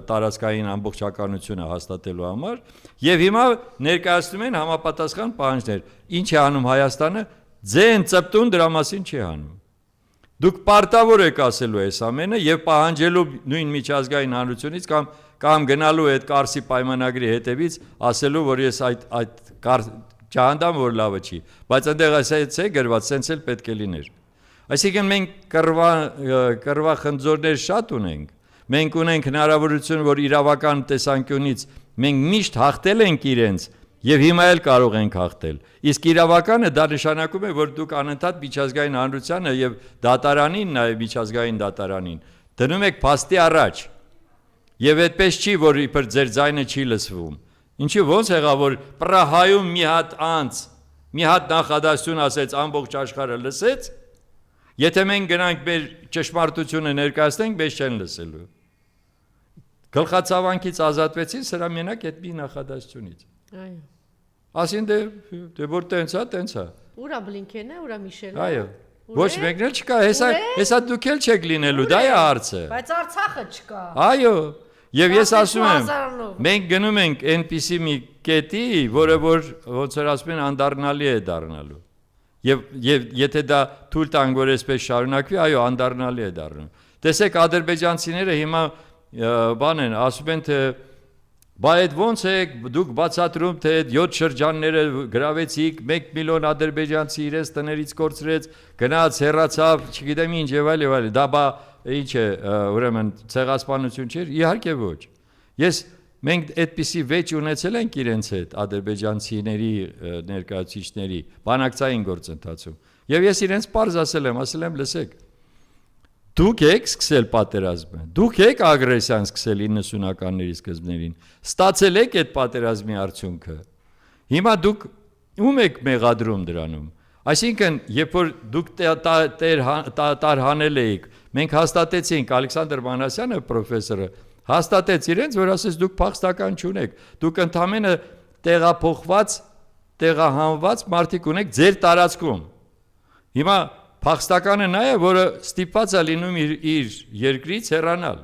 S5: տարածքային ամբողջականությունը հաստատելու համար, եւ հիմա ներկայացնում են համապատասխան պահանջներ։ Ինչ է անում Հայաստանը, ձեն ծպտուն դրա մասին չի անում։ Դուք պարտավոր եք ասելու այս ամենը եւ պահանջելու նույն միջազգային հանրությունից կամ գնալու այդ Կարսի պայմանագրի հետևից ասելու, որ ես այդ չհանդամ, որ լավը չի, բայց այնտեղ ասած է գրված, սենց էլ պետք է լիներ։ Այսինքն մենք կռվախնձորներ շատ ունենք, մենք ունենք հնարավորություն, որ իրավական տեսանկյունից մենք միշտ հաղթել ենք իրենց եւ հիմա էլ կարող ենք հաղթել։ Իսկ իրավականը դա նշանակում է, որ դուք անընդհատ միջազգային հանրությանը եւ դատարանին, նաեւ միջազգային դատարանին դնում եք փաստի առաջ։ Եվ այդպես չի, որ իբր ձեր ձայնը չի լսվում։ Ինչի ոնց եղավ, որ Պրահայում մի հատ նախադասություն ասեց, ամբողջ աշխարհը լսեց, եթե մենք գնանք մեր ճշմարտությունը ներկայացնենք, մեզ չեն լսելու։ Գլխացավանքից ազատվեցին սրա մենակ այդ մի նախադասությունից։
S1: Այո։
S5: Ասին դե որ տենց է։
S1: Ուրա Բլինքենը, ուրա Միշելը։
S5: Այո։ Ոչ մեկն էլ չկա, հեսա դուք էլ չեք լինելու, դա է հարցը։
S1: Բայց Արցախը չկա։
S5: Այո։ Եվ ես ասում եմ, մենք գնում ենք այնպիսի մի կետի, որը որ ոնց որ ասում են անդառնալի է դառնալու։ Եվ եթե դա թույլ տանք, որ այսպես շարունակվի, այո, անդառնալի է դառնում։ Տեսեք, ադրբեջանցիները հիմա բան են, ասում են թե բա այդ ոնց է դուք բացատրում թե 7 շրջանները գրավեցիք, 1 միլիոն ադրբեջանցի իրենց տներից կորցրեց, գնաց, հեռացավ, չգիտեմ ինչ եւ այլ, դա բա ինչ է, ուրեմն ցեղասպանություն չէ, իհարկե ոչ։ Մենք այդպիսի վեճ ունեցել ենք իրենց հետ ադրբեջանցիների ներկայացուցիչների բանակցային գործընթացում։ Եվ ես իրենց պարզ ասել եմ, լսեք, դուք եք սկսել պատերազմը, դուք եք ագրեսիան սկսել 90-ականների սկզբներին, ստացել եք այդ պատերազմի արդյունքը։ Հիմա դուք ում եք մեղադրում դրանում։ Այսինքն, երբ որ դուք տարհանել էիք, մենք հաստատեցինք, Ալեքսանդր Մանասյանը պրոֆեսորը հաստատեց իրենց, որ ասես դուք փախստական չունեք, դուք ընդամենը տեղափոխված, տեղահանված մարդիկ ունեք ձեր տարածքում։ Հիմա փախստականը նա է, որը ստիպված է լինում իր երկրից հեռանալ։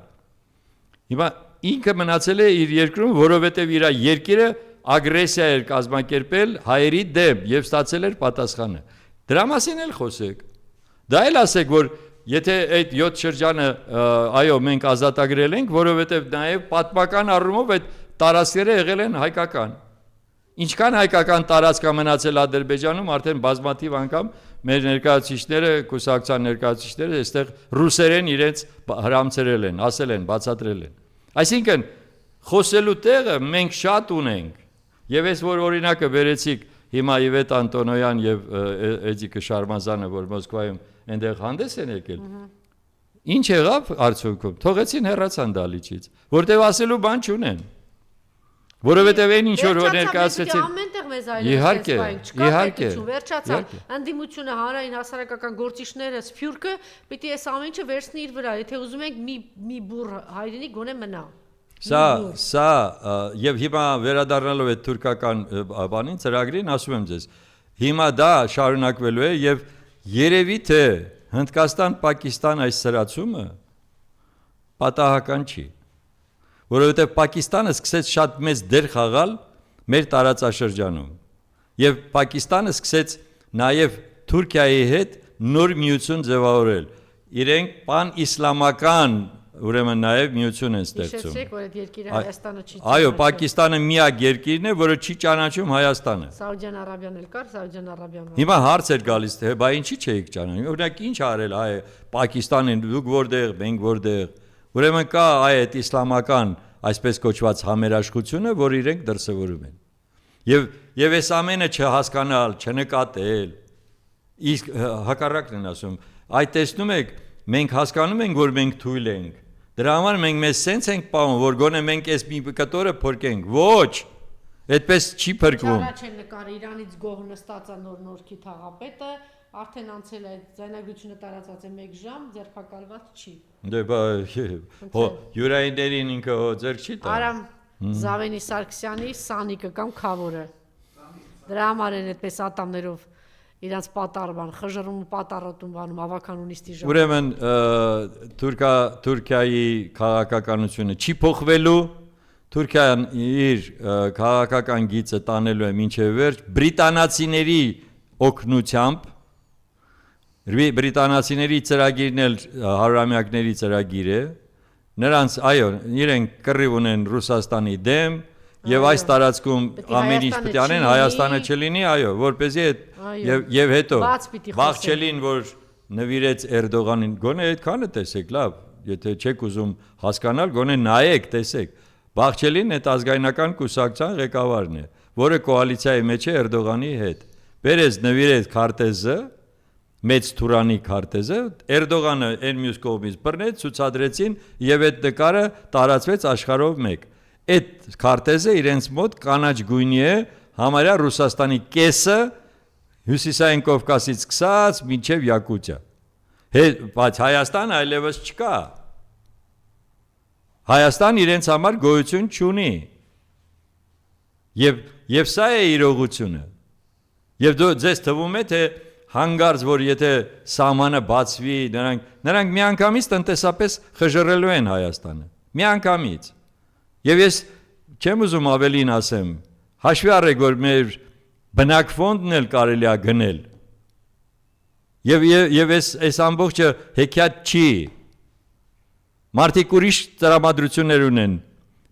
S5: Հիմա ինքը մնացել է իր երկրում, որովհետև իր երկիրը ագրեսիա էր կազմակերպել հայերի դեմ եւ ստացել էր պատասխանը։ Դրա մասին էլ խոսեք։ Դա էլ ասեք, որ եթե այդ 7 շրջանը այո մենք ազատագրել ենք, որովհետև նաև պատմական առումով այդ տարածքները եղել են հայկական։ Ինչքան հայկական տարածք է մնացել Ադրբեջանում, արդեն բազմաթիվ անգամ մեր ներկայացուցիչները, կուսակցության ներկայացուցիչները այստեղ ռուսերեն իրենց հրամցրել են, ասել են, բացատրել են։ Այսինքն խոսելու տեղը մենք շատ ունենք։ Եվ ես որ օրինակը վերեցիք հիմա Իվետ Անտոնոյան եւ Էդիկը Շարմազանը, որ Մոսկվայում այնտեղ հանդես են եկել։ Ինչ եղավ արդյունքում։ Թողեցին հեռացան դալիճից, որտեվ ասելու բան չունեն։ Որովհետև այն ինչ որ ներկայացրեցին։
S1: Ամենտեղ մեզ իհարկե, վերջացավ։ Անդիմությունը հանրային հասարակական գործիչները սփյուռքը պիտի այս ամեն ինչը վերցնի իր վրա, եթե ուզում ենք մի բուռ հայրենի գոնե մնա։
S5: Սա եւ հիմա վերադառնալով այդ թուրքական բանին ծրագրին ասում եմ ձեզ, հիմա դա շարունակվելու է եւ երևի թե Հնդկաստան-Պակիստան այս սրացումը պատահական չի, որովհետեւ Պակիստանը սկսեց շատ մեծ դեր խաղալ մեր տարածաշրջանում եւ Պակիստանը սկսեց նաեւ Թուրքիայի հետ նոր միություն ձևավորել, իրենք պան-իսլամական ուրեմն նաև միություն են ստեղծում։
S1: Հիշեցեք, որ այդ երկիրը Հայաստանը չի ճանաչում։
S5: Այո, Պակիստանը միակ երկիրն է, որը չի ճանաչում Հայաստանը։
S1: Սաուդյան Արաբիան էլ կար, Սաուդյան Արաբիան։
S5: Հիմա հարց էր գալիս, թե բա ինչի՞ չէիք ճանաչում։ Օրինակ ինչ արել այ Պակիստանին, դուք որտեղ, մենք որտեղ։ Ուրեմն կա այդ իսլամական, այսպես կոչված համերաշխությունը, որ իրենք դրսևորում են։ Եվ այս ամենը չհասկանալ, չնկատել։ Իսկ հակառակն են ասում, այ տեսնում եք, մենք հասկանում ենք, որ մենք թույլ ենք։ Դրա համար մենք մեզ սենց ենք պահում, որ գոնե մենք այս մի կտորը փրկենք։ Ոչ, այդպես չի փրկվում։
S1: Առաջ են նկարը Իրանից գող նստած է նոր-նորքի թաղապետը, արդեն անցել է ձայնագրությունը տարածված է 1 ժամ, ձերբակալված չի։
S5: Դե բա յուրայիններին ինքը ձեռք չի տա։
S1: Արամ Զավենի Սարգսյանի Սանիկը կամ Քավորը։ Դրա համար են այդպես ատամներով իրանց պատառբան, խժռում ու պատառոտում բանում ավականունիստի ժամ։
S5: Ուրեմն Թուրքիայի քաղաքականությունը չի փոխվելու, Թուրքիան իր քաղաքական գիծը տանելու է մինչև վերջ բրիտանացիների օգնությամբ, բրիտանացիների ծրագիրն էլ հարյուրամյակների ծրագիր է, նրանց այո, իրենք կռիվ ունեն Ռուսաստանի դեմ, եւ այս տարածքում ամեն ինչ պետք է անեն, Հայաստանը չլինի, այո, որպեսզի եւ հետո Բախչելին, որ նվիրեց Էրդողանին, գոնե այդքանը տեսեք, լավ, եթե չեք ուզում հասկանալ, գոնե նայեք, տեսեք։ Բախչելին այդ ազգայնական կուսակցության ղեկավարն է, որը կոալիցիայի մեջ է Էրդողանի հետ։ Բերեց նվիրեց քարտեզը, մեծ Թուրանի քարտեզը, Էրդողանը այն մյուս կողմից բռնեց, ցուցադրեցին եւ այդ նկարը տարածվեց աշխարհով մեկ։ Այդ քարտեզը իրենց մոտ կանաչ գույնի է, համարյա Ռուսաստանի կեսը Հյուսիսային Կովկասից սկսած մինչև Յակուտիա։ Բայց Հայաստանը այլևս չկա։ Հայաստան իրենց համար գոյություն չունի։ Եվ սա է իրողությունը։ Եվ ձեզ թվում է, թե հանգարց, որ եթե սահմանը բացվի, նրանք միանգամից տնտեսապես խժռելու են Հայաստանը։ Միանգամից։ Եվ ես չեմ ուզում ավելին ասեմ, հաշվի առեք, որ մեր բնակֆոնդն էլ կարելի է գնել։ Եվ այս ամբողջը հեքիաթ չի։ Մարդիկ ուրիշ տրամադրություններ ունեն։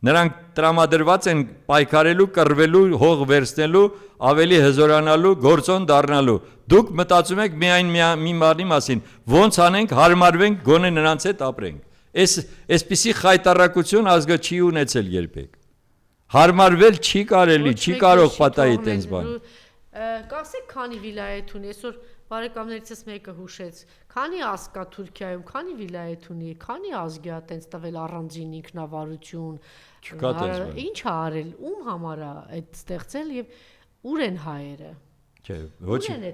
S5: Նրանք տրամադրված են պայքարելու, կռվելու, հող վերցնելու, ավելի հզորանալու, գործոն դառնալու։ Դուք մտածում եք միայն մի բանի մասին, ոնց անենք, հարմարվենք, գոնե նրանց հետ ապրենք։ Այսպիսի խայտառակություն ազգը չի ունեցել երբեք։ Հարմարվել չի կարելի, չի կարող պատահի տենց բան։
S1: Կասեք, քանի վիլայեթ ունի, այսօր բարեկամներիցս մեկը հուշեց, քանի ազգ կա Թուրքիայում, քանի վիլայեթ ունի, քանի ազգ է տենց տվել առանձին ինքնավարություն, ինչ ա արել, ում համար է այդ ստեղծել եւ ուր են հայերը։
S5: Չէ,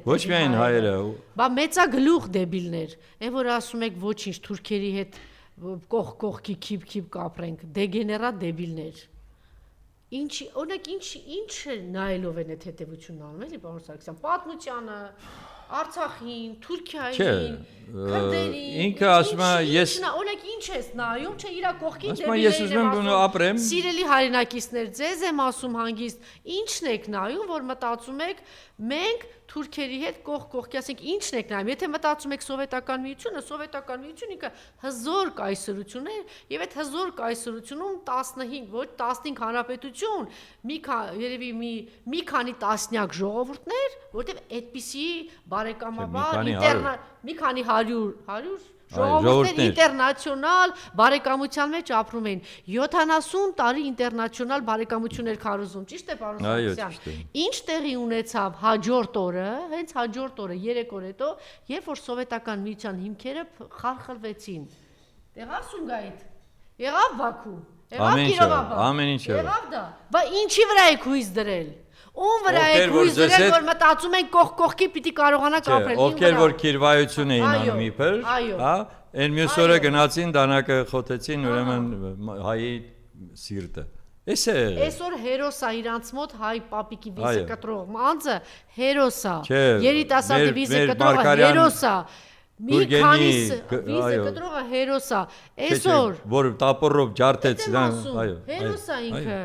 S5: ոչ միայն հայերը։
S1: Բա մեծագլուխ դեբիլներ, այն որ ասում եք ոչինչ թուրքերի հետ կողքի քիփ կապրենք, դեգեներատ դեբիլներ։ Օրինակ ինչ նայելով են այդ հետևությունն անում, էլի պարոն Սարգսյան, պատմությանը, Արցախին, Թուրքիային, քրդերին,
S5: ինքը ասում է ես
S1: օրինակ ինչ ես նայում, չէ իրա կողքին
S5: դեպիլերին ապրեմ։
S1: Սիրելի հայրենակիցներ, ձեզ եմ ասում հանգիստ, ինչն եք նայում, որ մտածում եք մենք թուրքերի հետ կողքի, ասենք ինչն եք նայում, եթե մտածում եք սովետական միությունը ինքը հզոր կայսրություն է եւ այդ հզոր կայսրությունում 15 ոչ 15 հանրապետություն, երևի մի քանի տասնյակ ժողովուրդներ, որտեղ այդպիսի բարեկամաբար մի քանի 100 ժողովուրդներ ինտերնացիոնալ բարեկամության մեջ ապրում էին 70 տարի ինտերնացիոնալ բարեկամություններ քարոզում, ճիշտ է պարոն Սարգսյան։ Ինչ տեղի ունեցավ հաջորդ օրը, հենց հաջորդ օրը 3 օր հետո, երբ որ սովետական միության հիմքերը խարխլվեցին։ Եղավ Սումգայիթ, եղավ Բաքու, եղավ Կիրովաբադ,
S5: ամեն ինչ
S1: եղավ դա։ Բա ինչի վրա եք հույս դրել։ Ում վրա եք հույս դրել, որ մտածում են կողքի պիտի կարողանանք ապրել։
S5: Ովքեր որ քիրվայություն էին անում իբր, հա, այն մյուս օրը գնացին դանակը խոթեցին, ուրեմն հայի սիրտը։ Էս է։
S1: Այսօր հերոսա իրանց մոտ հայ պապիկի վիզը կտրող անձը հերոսա։ Երիտասարդի վիզը կտրողը հերոսա։ Մի քանի վիզը կտրողը հերոսա։ Այսօր
S5: որ տապորով ջարդեց,
S1: այո, հերոսա ինքը։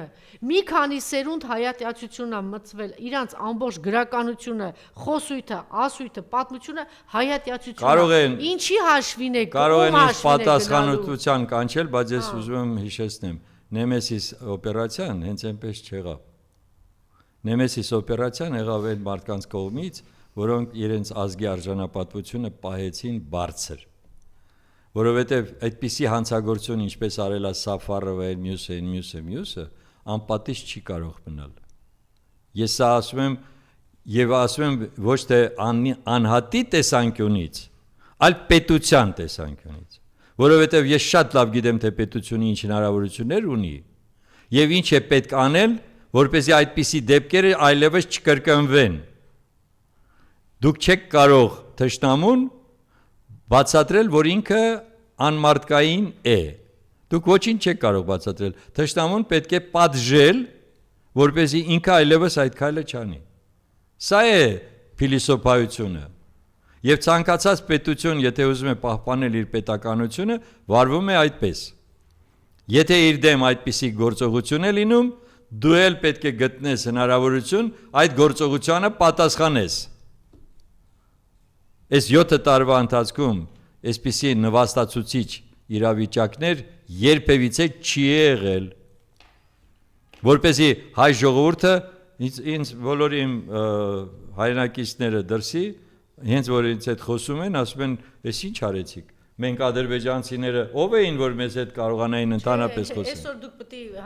S1: Մի քանի սերունդ հայատյացությունն է մցվել, իրանց ամբողջ գրականությունը, խոսույթը, ասույթը, պատմությունը հայատյացությունն է։ Ինչի հաշվին եք,
S5: կարող են ինձ պատասխանատվության կանչել, բայց ես ուզում եմ հիշեցնեմ, Նեմեսիս օպերացիան հենց այնպես չեղավ։ Նեմեսիս օպերացիան եղավ այն մարդկանց կողմից, որոնք իրենց ազգի արժանապատվությունը պահեցին բարձր, որովհետև այդպիսի հանցագործություն, ինչպես արել է Սաֆարովը, մյուսը, անպատիժ չի կարող մնալ։ Ես սա ասում եմ եւ ասում եմ ոչ թե անհատի տեսանկյունից, այլ պետության տեսանկյունից, որովհետեւ ես շատ լավ գիտեմ, թե պետությունը ինչ հնարավորություններ ունի եւ ինչ է պետք անել, որպեսզի այդպիսի դեպքերը այլևս չկրկնվեն։ Դուք չեք կարող թշնամուն բացատրել, որ ինքը անմարդկային է։ Դուք ոչինչ չեք կարող բացատրել։ Թշնամուն պետք է պատժել, որպեսզի ինքը այլևս այդ քայլը չանի։ Սա է փիլիսոփայությունը։ Եվ ցանկացած պետություն, եթե ուզում է պահպանել իր պետականությունը, վարվում է այդպես։ Եթե իր դեմ այդպիսի գործողություն է լինում, դու էլ պետք է գտնես հնարավորություն այդ գործողությանը պատասխանես։ Այս 7 տարվա ընթացքում այսպիսի նվաստացուցիչ իրավիճակներ երբևիցե չի եղել, որպեսզի հայ ժողովուրդը ինձ բոլոր իմ հայրենակիցները դրսի, հենց որ ինձ հետ խոսում են, ասում են, «Էս ինչ արեցիք»։ Մենք ադրբեջանցիները ով էին, որ մեզ հետ կարողանային ընդհանրապես խոսել։
S1: Այսօր դուք պետք է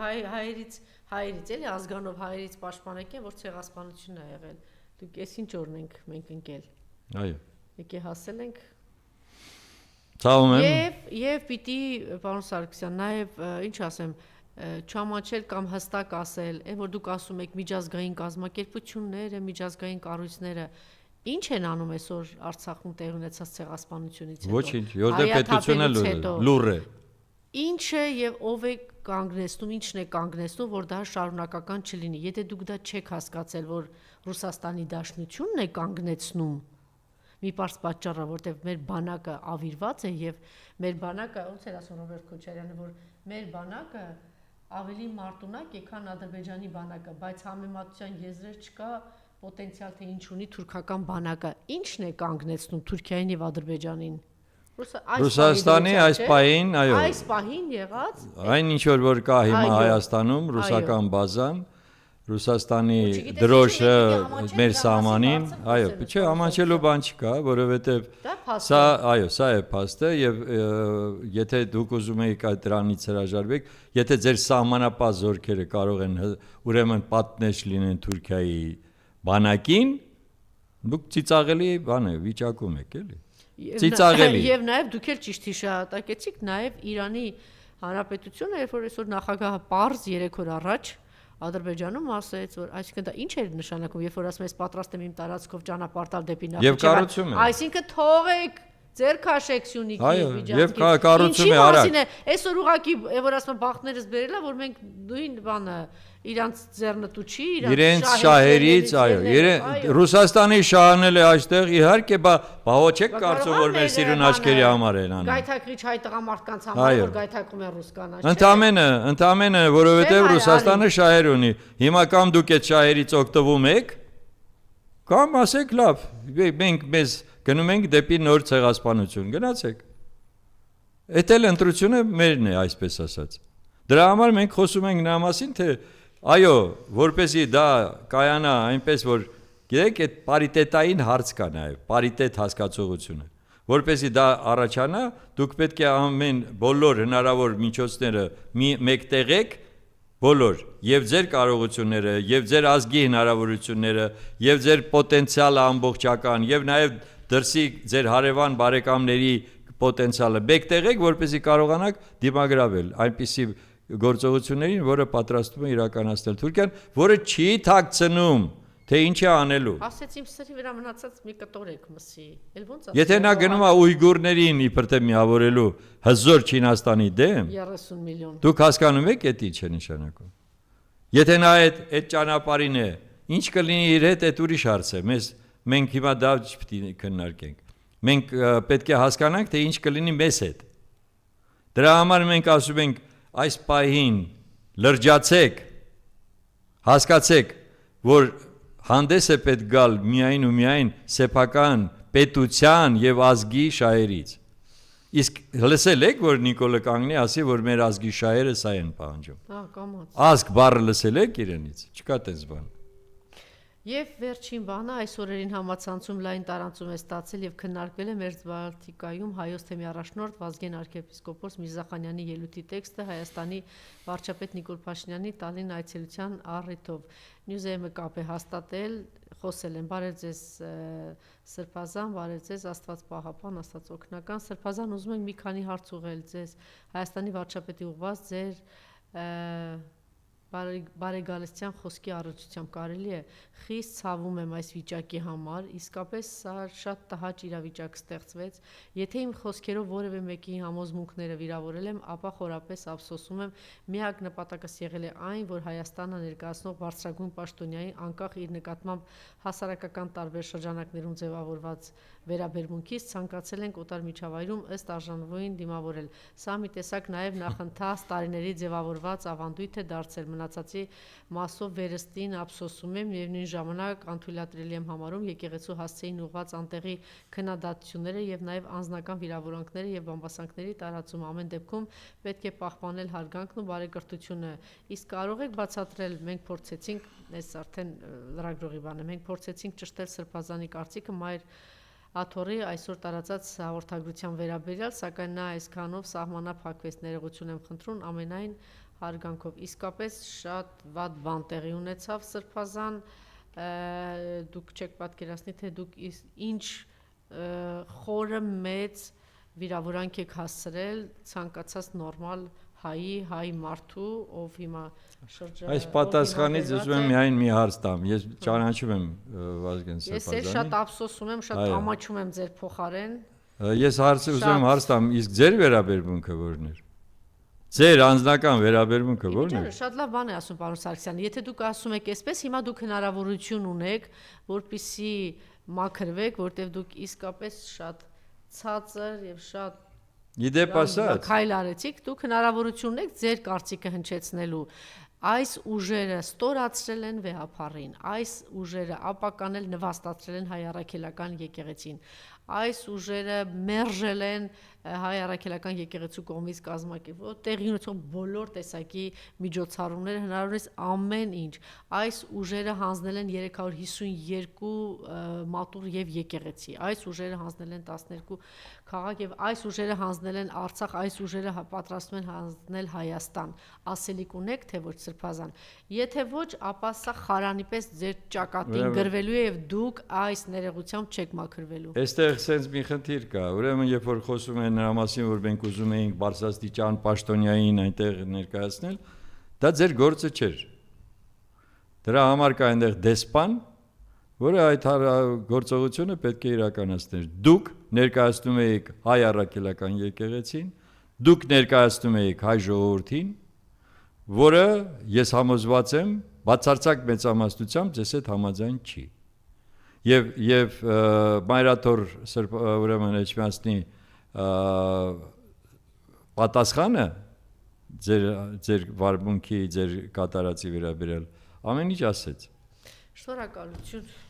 S1: հայերից էլի ազգանով հայերից պաշտպանեք, որ ցեղասպանություն է եղել։ Դուք էս ինչ օրն ենք մենք ընկել։
S5: Այո։
S1: Եկե հասել ենք։
S5: Ցավում եմ։
S1: Եվ պիտի պարոն Սարգսյան, նաև ինչ ասեմ, չամաչել կամ հստակ ասել, այն որ դուք ասում եք միջազգային կազմակերպությունները, միջազգային կառույցները, ինչ են անում այսօր Արցախում տեղի ունեցած ցեղասպանությունից հետո։
S5: Ոչինչ, որտեղ պետությունը լուր է։
S1: Ինչ է եւ ով է կանգնեցնում, ինչն է կանգնեցնում, որ դա շարունակական չլինի։ Եթե դուք դա չեք հասկացել, որ Ռուսաստանի Դաշնությունն է կանգնեցնում մի պարզ պատճառը, որտեղ մեր բանակը ավիրված է եւ մեր բանակը, ոնց էր ասում Ռոբերտ Քոչարյանը, որ մեր բանակը ավելի մարտունակ է, քան Ադրբեջանի բանակը, բայց համեմատության եզրեր չկա պոտենցիալ թե ինչ ունի թուրքական բանակը։ Ինչն է կանգնեցնում Թուրքիային եւ Ադրբեջանին։
S5: Ռուսաստանի այս պահին, այո։
S1: Այս պահին եղած
S5: այն ինչ որ կա հիմա Հայաստանում, ռուսական բազան, Ռուսաստանի դրոշը մեր սահմանին, այո, չէ, ամաչելու բան չկա, որովհետև սա, այո, սա է փաստը եւ եթե դուք ուզում եք դրանից հրաժարվեք, եթե ձեր սահմանապահ զորքերը կարող են ուրեմն պատնեշ լինեն Թուրքիայի բանակին, դուք ծիծաղելի բան է վիճակում եք, էլի։ Ծիծաղելի։
S1: Եվ նաև դուք էլ ճիշտ հիշատակեցիք նաև Իրանի Հանրապետությունը, երբ որ այսօր նախագահը պարզ 3 օր առաջ Ադրբեջանում ասեց, որ այսինքն դա ինչ էր նշանակում, երբ որ ասում ես պատրաստ եմ իմ տարածքով ճանապարհ տալ դեպի
S5: Նախիջևան։
S1: Այսինքն թողեք ձեր քաշեք Սյունիքի վիճակի։
S5: Եվ կառուցում է արագ։
S1: Այսօր ուղակի, որ ասում եմ բախտներս բերելա, որ մենք նույն բանը իրանց ձեռնտու չի,
S5: իրանց շահերից, այո, Ռուսաստանի շահն էլ է այստեղ, իհարկե, բա չեք կարծում, որ մեր սիրուն աչքերի համար են անում։
S1: Գայթակղիչ հայ տղամարդկանց համար, որ գայթակղում են ռուս կանաչ։
S5: Ընդամենը, որովհետև Ռուսաստանը շահեր ունի։ Հիմա կամ դուք այդ շահերից օգտվում եք, կամ ասեք լավ, մենք մեզ գնում ենք դեպի նոր ցեղասպանություն, գնացեք։ Էդ էլ ընտրությունը մերն է, այսպես ասած։ Դրա համար մենք խոսում ենք նրա մասին, թե այո, որպեսզի դա կայանա այնպես, որ գիտեք, այդ պարիտետային հարց կա նաև, պարիտետ հասկացողությունը, որպեսզի դա առաջանա, դուք պետք է ամեն բոլոր հնարավոր միջոցները մեկտեղեք, բոլոր, եւ ձեր կարողությունները, եւ ձեր ազգի հնարավորությունները, եւ ձեր պոտենցիալը ամբողջական, եւ նաեւ դրսի ձեր հարևան բարեկամների պոտենցիալը մեկտեղեք, որպեսզի կարողանաք դիմագրավել այնպիսի գործողություններին, որը պատրաստում է իրականացնել Թուրքիան, որը չի թաքցնում, թե ինչ է անելու։
S1: Ասեց իմ սրի վրա մնացած մի կտորեք մսի։ Էլ ոնց ասես։
S5: Եթե նա գնում է ույգուրներին իբր թե միավորելու հզոր Չինաստանի դեմ,
S1: 30 միլիոն։
S5: Դուք հասկանում եք, այդ ինչ է նշանակում։ Եթե նա այդ ճանապարհին է, ինչ կլինի իր հետ, այդ ուրիշ հարց է։ Մենք հիմա դա չպետք է քննարկենք։ Մենք պետք է հասկանանք, թե ինչ կլինի մեզ հետ։ Դրա համար մենք ասում ենք այս պահին լրջացեք, հասկացեք, որ հանդես է պետք գալ միայն ու միայն սեփական պետության եւ ազգի շահերից։ Իսկ լսել եք, որ Նիկոլը կանգնի ասի, որ մեր ազգի շահերը սա են պահանջում։
S1: Հա, կամաց։
S5: Ազգ բառը լսել եք իրենից։ Չկա տես բան։
S1: Եվ վերջին բանը այս օրերին համացանցում լայն տարանցում է ստացել եւ քննարկվել է մեր Բալտիկայում հայոց թեմի առաջնորդ Վազգեն arczepiskopos Միրզախանյանի ելույթի տեքստը Հայաստանի վարչապետ Նիկոլ Փաշինյանի Տալին այցելության առիթով։ Նյուզեյմը կապ է հաստատել, խոսել են, բարև ձեզ Սրբազան, բարև ձեզ Աստված պահապան, Աստված օգնական։ Սրբազան, ուզում ենք մի քանի հարց ուղղել ձեզ Հայաստանի վարչապետի ուղղված ձեր բարեգալստյան խոսքի առողջությամբ կարելի է խիստ ցավում եմ այս վիճակի համար, իսկապես սա շատ տհաճ իրավիճակ ստեղծվեց, եթե իմ խոսքերով որևէ մեկի համոզմունքները վիրավորել եմ, ապա խորապես ափսոսում եմ, միակ նպատակս եղել է այն, որ Հայաստանը ներկայացնող բարձրագույն պաշտոնյայի անկախ իր նկատմամբ հասարակական տարբեր շրջանակներում ձևավորված վերաբերմունքից ցանկացել ենք օտար միջավայրում ըստ արժանվոյին դիմավորել։ Սա մի տեսակ նաև նախընթաց տարիների ձևավորված ավանդույթ է դարձել մնացածի մասով վերստին ափսոսում եմ եւ նույն ժամանակ անթույլատրելի եմ համարում եկեղեցու հասցեին ուղղված անտեղի քննադատությունները եւ նաեւ անձնական վիրավորանքները եւ բամբասանքների տարածում ամեն դեպքում պետք է պահպանել հարգանքն ու բարեկրթությունը։ Իսկ կարող եք բացատրել, մենք փորձեցինք, այս արդեն լրագրողի բան է, մենք փորձեցինք ճշտել Սրբազանի կարծիքը մայր Աթոռի այսօր տարածած հաղորդագրության վերաբերյալ, սակայն նա այսքանով սահմանափակվեց, ներողություն եմ խնդրում, ամենայն հարգանքով։ Իսկապես շատ վատ բան տեղի ունեցավ Սրբազան, դուք չեք պատկերացնի, թե դուք ինչ խորը մեծ վիրավորանք եք հասցրել ցանկացած նորմալ հայ մարդու, ով հիմա
S5: Այս պատասխանից ուզում եմ միայն մի հարց տամ, ես ճանաչում եմ Վազգեն Սրբազանին։
S1: Ես շատ ափսոսում եմ, շատ ամաչում եմ ձեր փոխարեն։
S5: Ես ուզում եմ հարց տամ, իսկ ձեր վերաբերմունքը որն էր։ Ձեր անձնական վերաբերմունքը ո՞րն է։
S1: Շատ լավ բան է ասում պարոն Սարգսյանը։ Եթե դուք ասում եք այսպես, հիմա դուք հնարավորություն ունեք, որպեսզի մաքրվեք, որտեղ դուք իսկապես շատ ցածր եւ շատ
S5: Իդեպ ասած
S1: քայլ արեցիք, դուք հնարավորություն ունեք ձեր կարծիքը հնչեցնելու։ Այս ուժերը ստորացրել են վեհապարին, այս ուժերը ապականել նվաստացրել են հայ առաքելական եկեղեցին, այս ուժերը մերժել են հայ առաքելական եկեղեցու կողմից կազմակերպված տեղի ունեցող բոլոր տեսակի միջոցառումները, հնարավորինս ամեն ինչ, այս ուժերը հանձնել են 352 մատուռ եւ եկեղեցի, այս ուժերը հանձնել են 12 քաղաք եւ այս ուժերը հանձնել են Արցախ, այս ուժերը պատրաստվում են հանձնել Հայաստան, ասելիք ունեք թե ոչ Սրբազան, եթե ոչ, ապա սա խարանի պես ձեր ճակատին գրվելու է եւ դուք այս ներողությամբ չեք մաքրվելու։
S5: Այստեղ sense մի խնդիր կա, ուրեմն երբ որ խոսում են նրա մասին, որ մենք ուզում էինք բարձրաստիճան պաշտոնյային այնտեղ ներկայացնել, դա ձեր գործը չէր։ Դրա համար կա այնտեղ դեսպան, որը այդ գործողությունը պետք է իրականացներ։ Դուք ներկայացնում եք հայ առաքելական եկեղեցին, դուք ներկայացնում եք հայ ժողովրդին, որը ես համոզված եմ բացարձակ մեծամասնությամբ ձեզ հետ համաձայն չի։ Եվ մայրաթոր ուրեմն Էջմիածնի պատասխանը ձեր վարմունքի, ձեր կատարածի վերաբերյալ ամեն ինչ ասեց։
S1: Շնորհակալություն։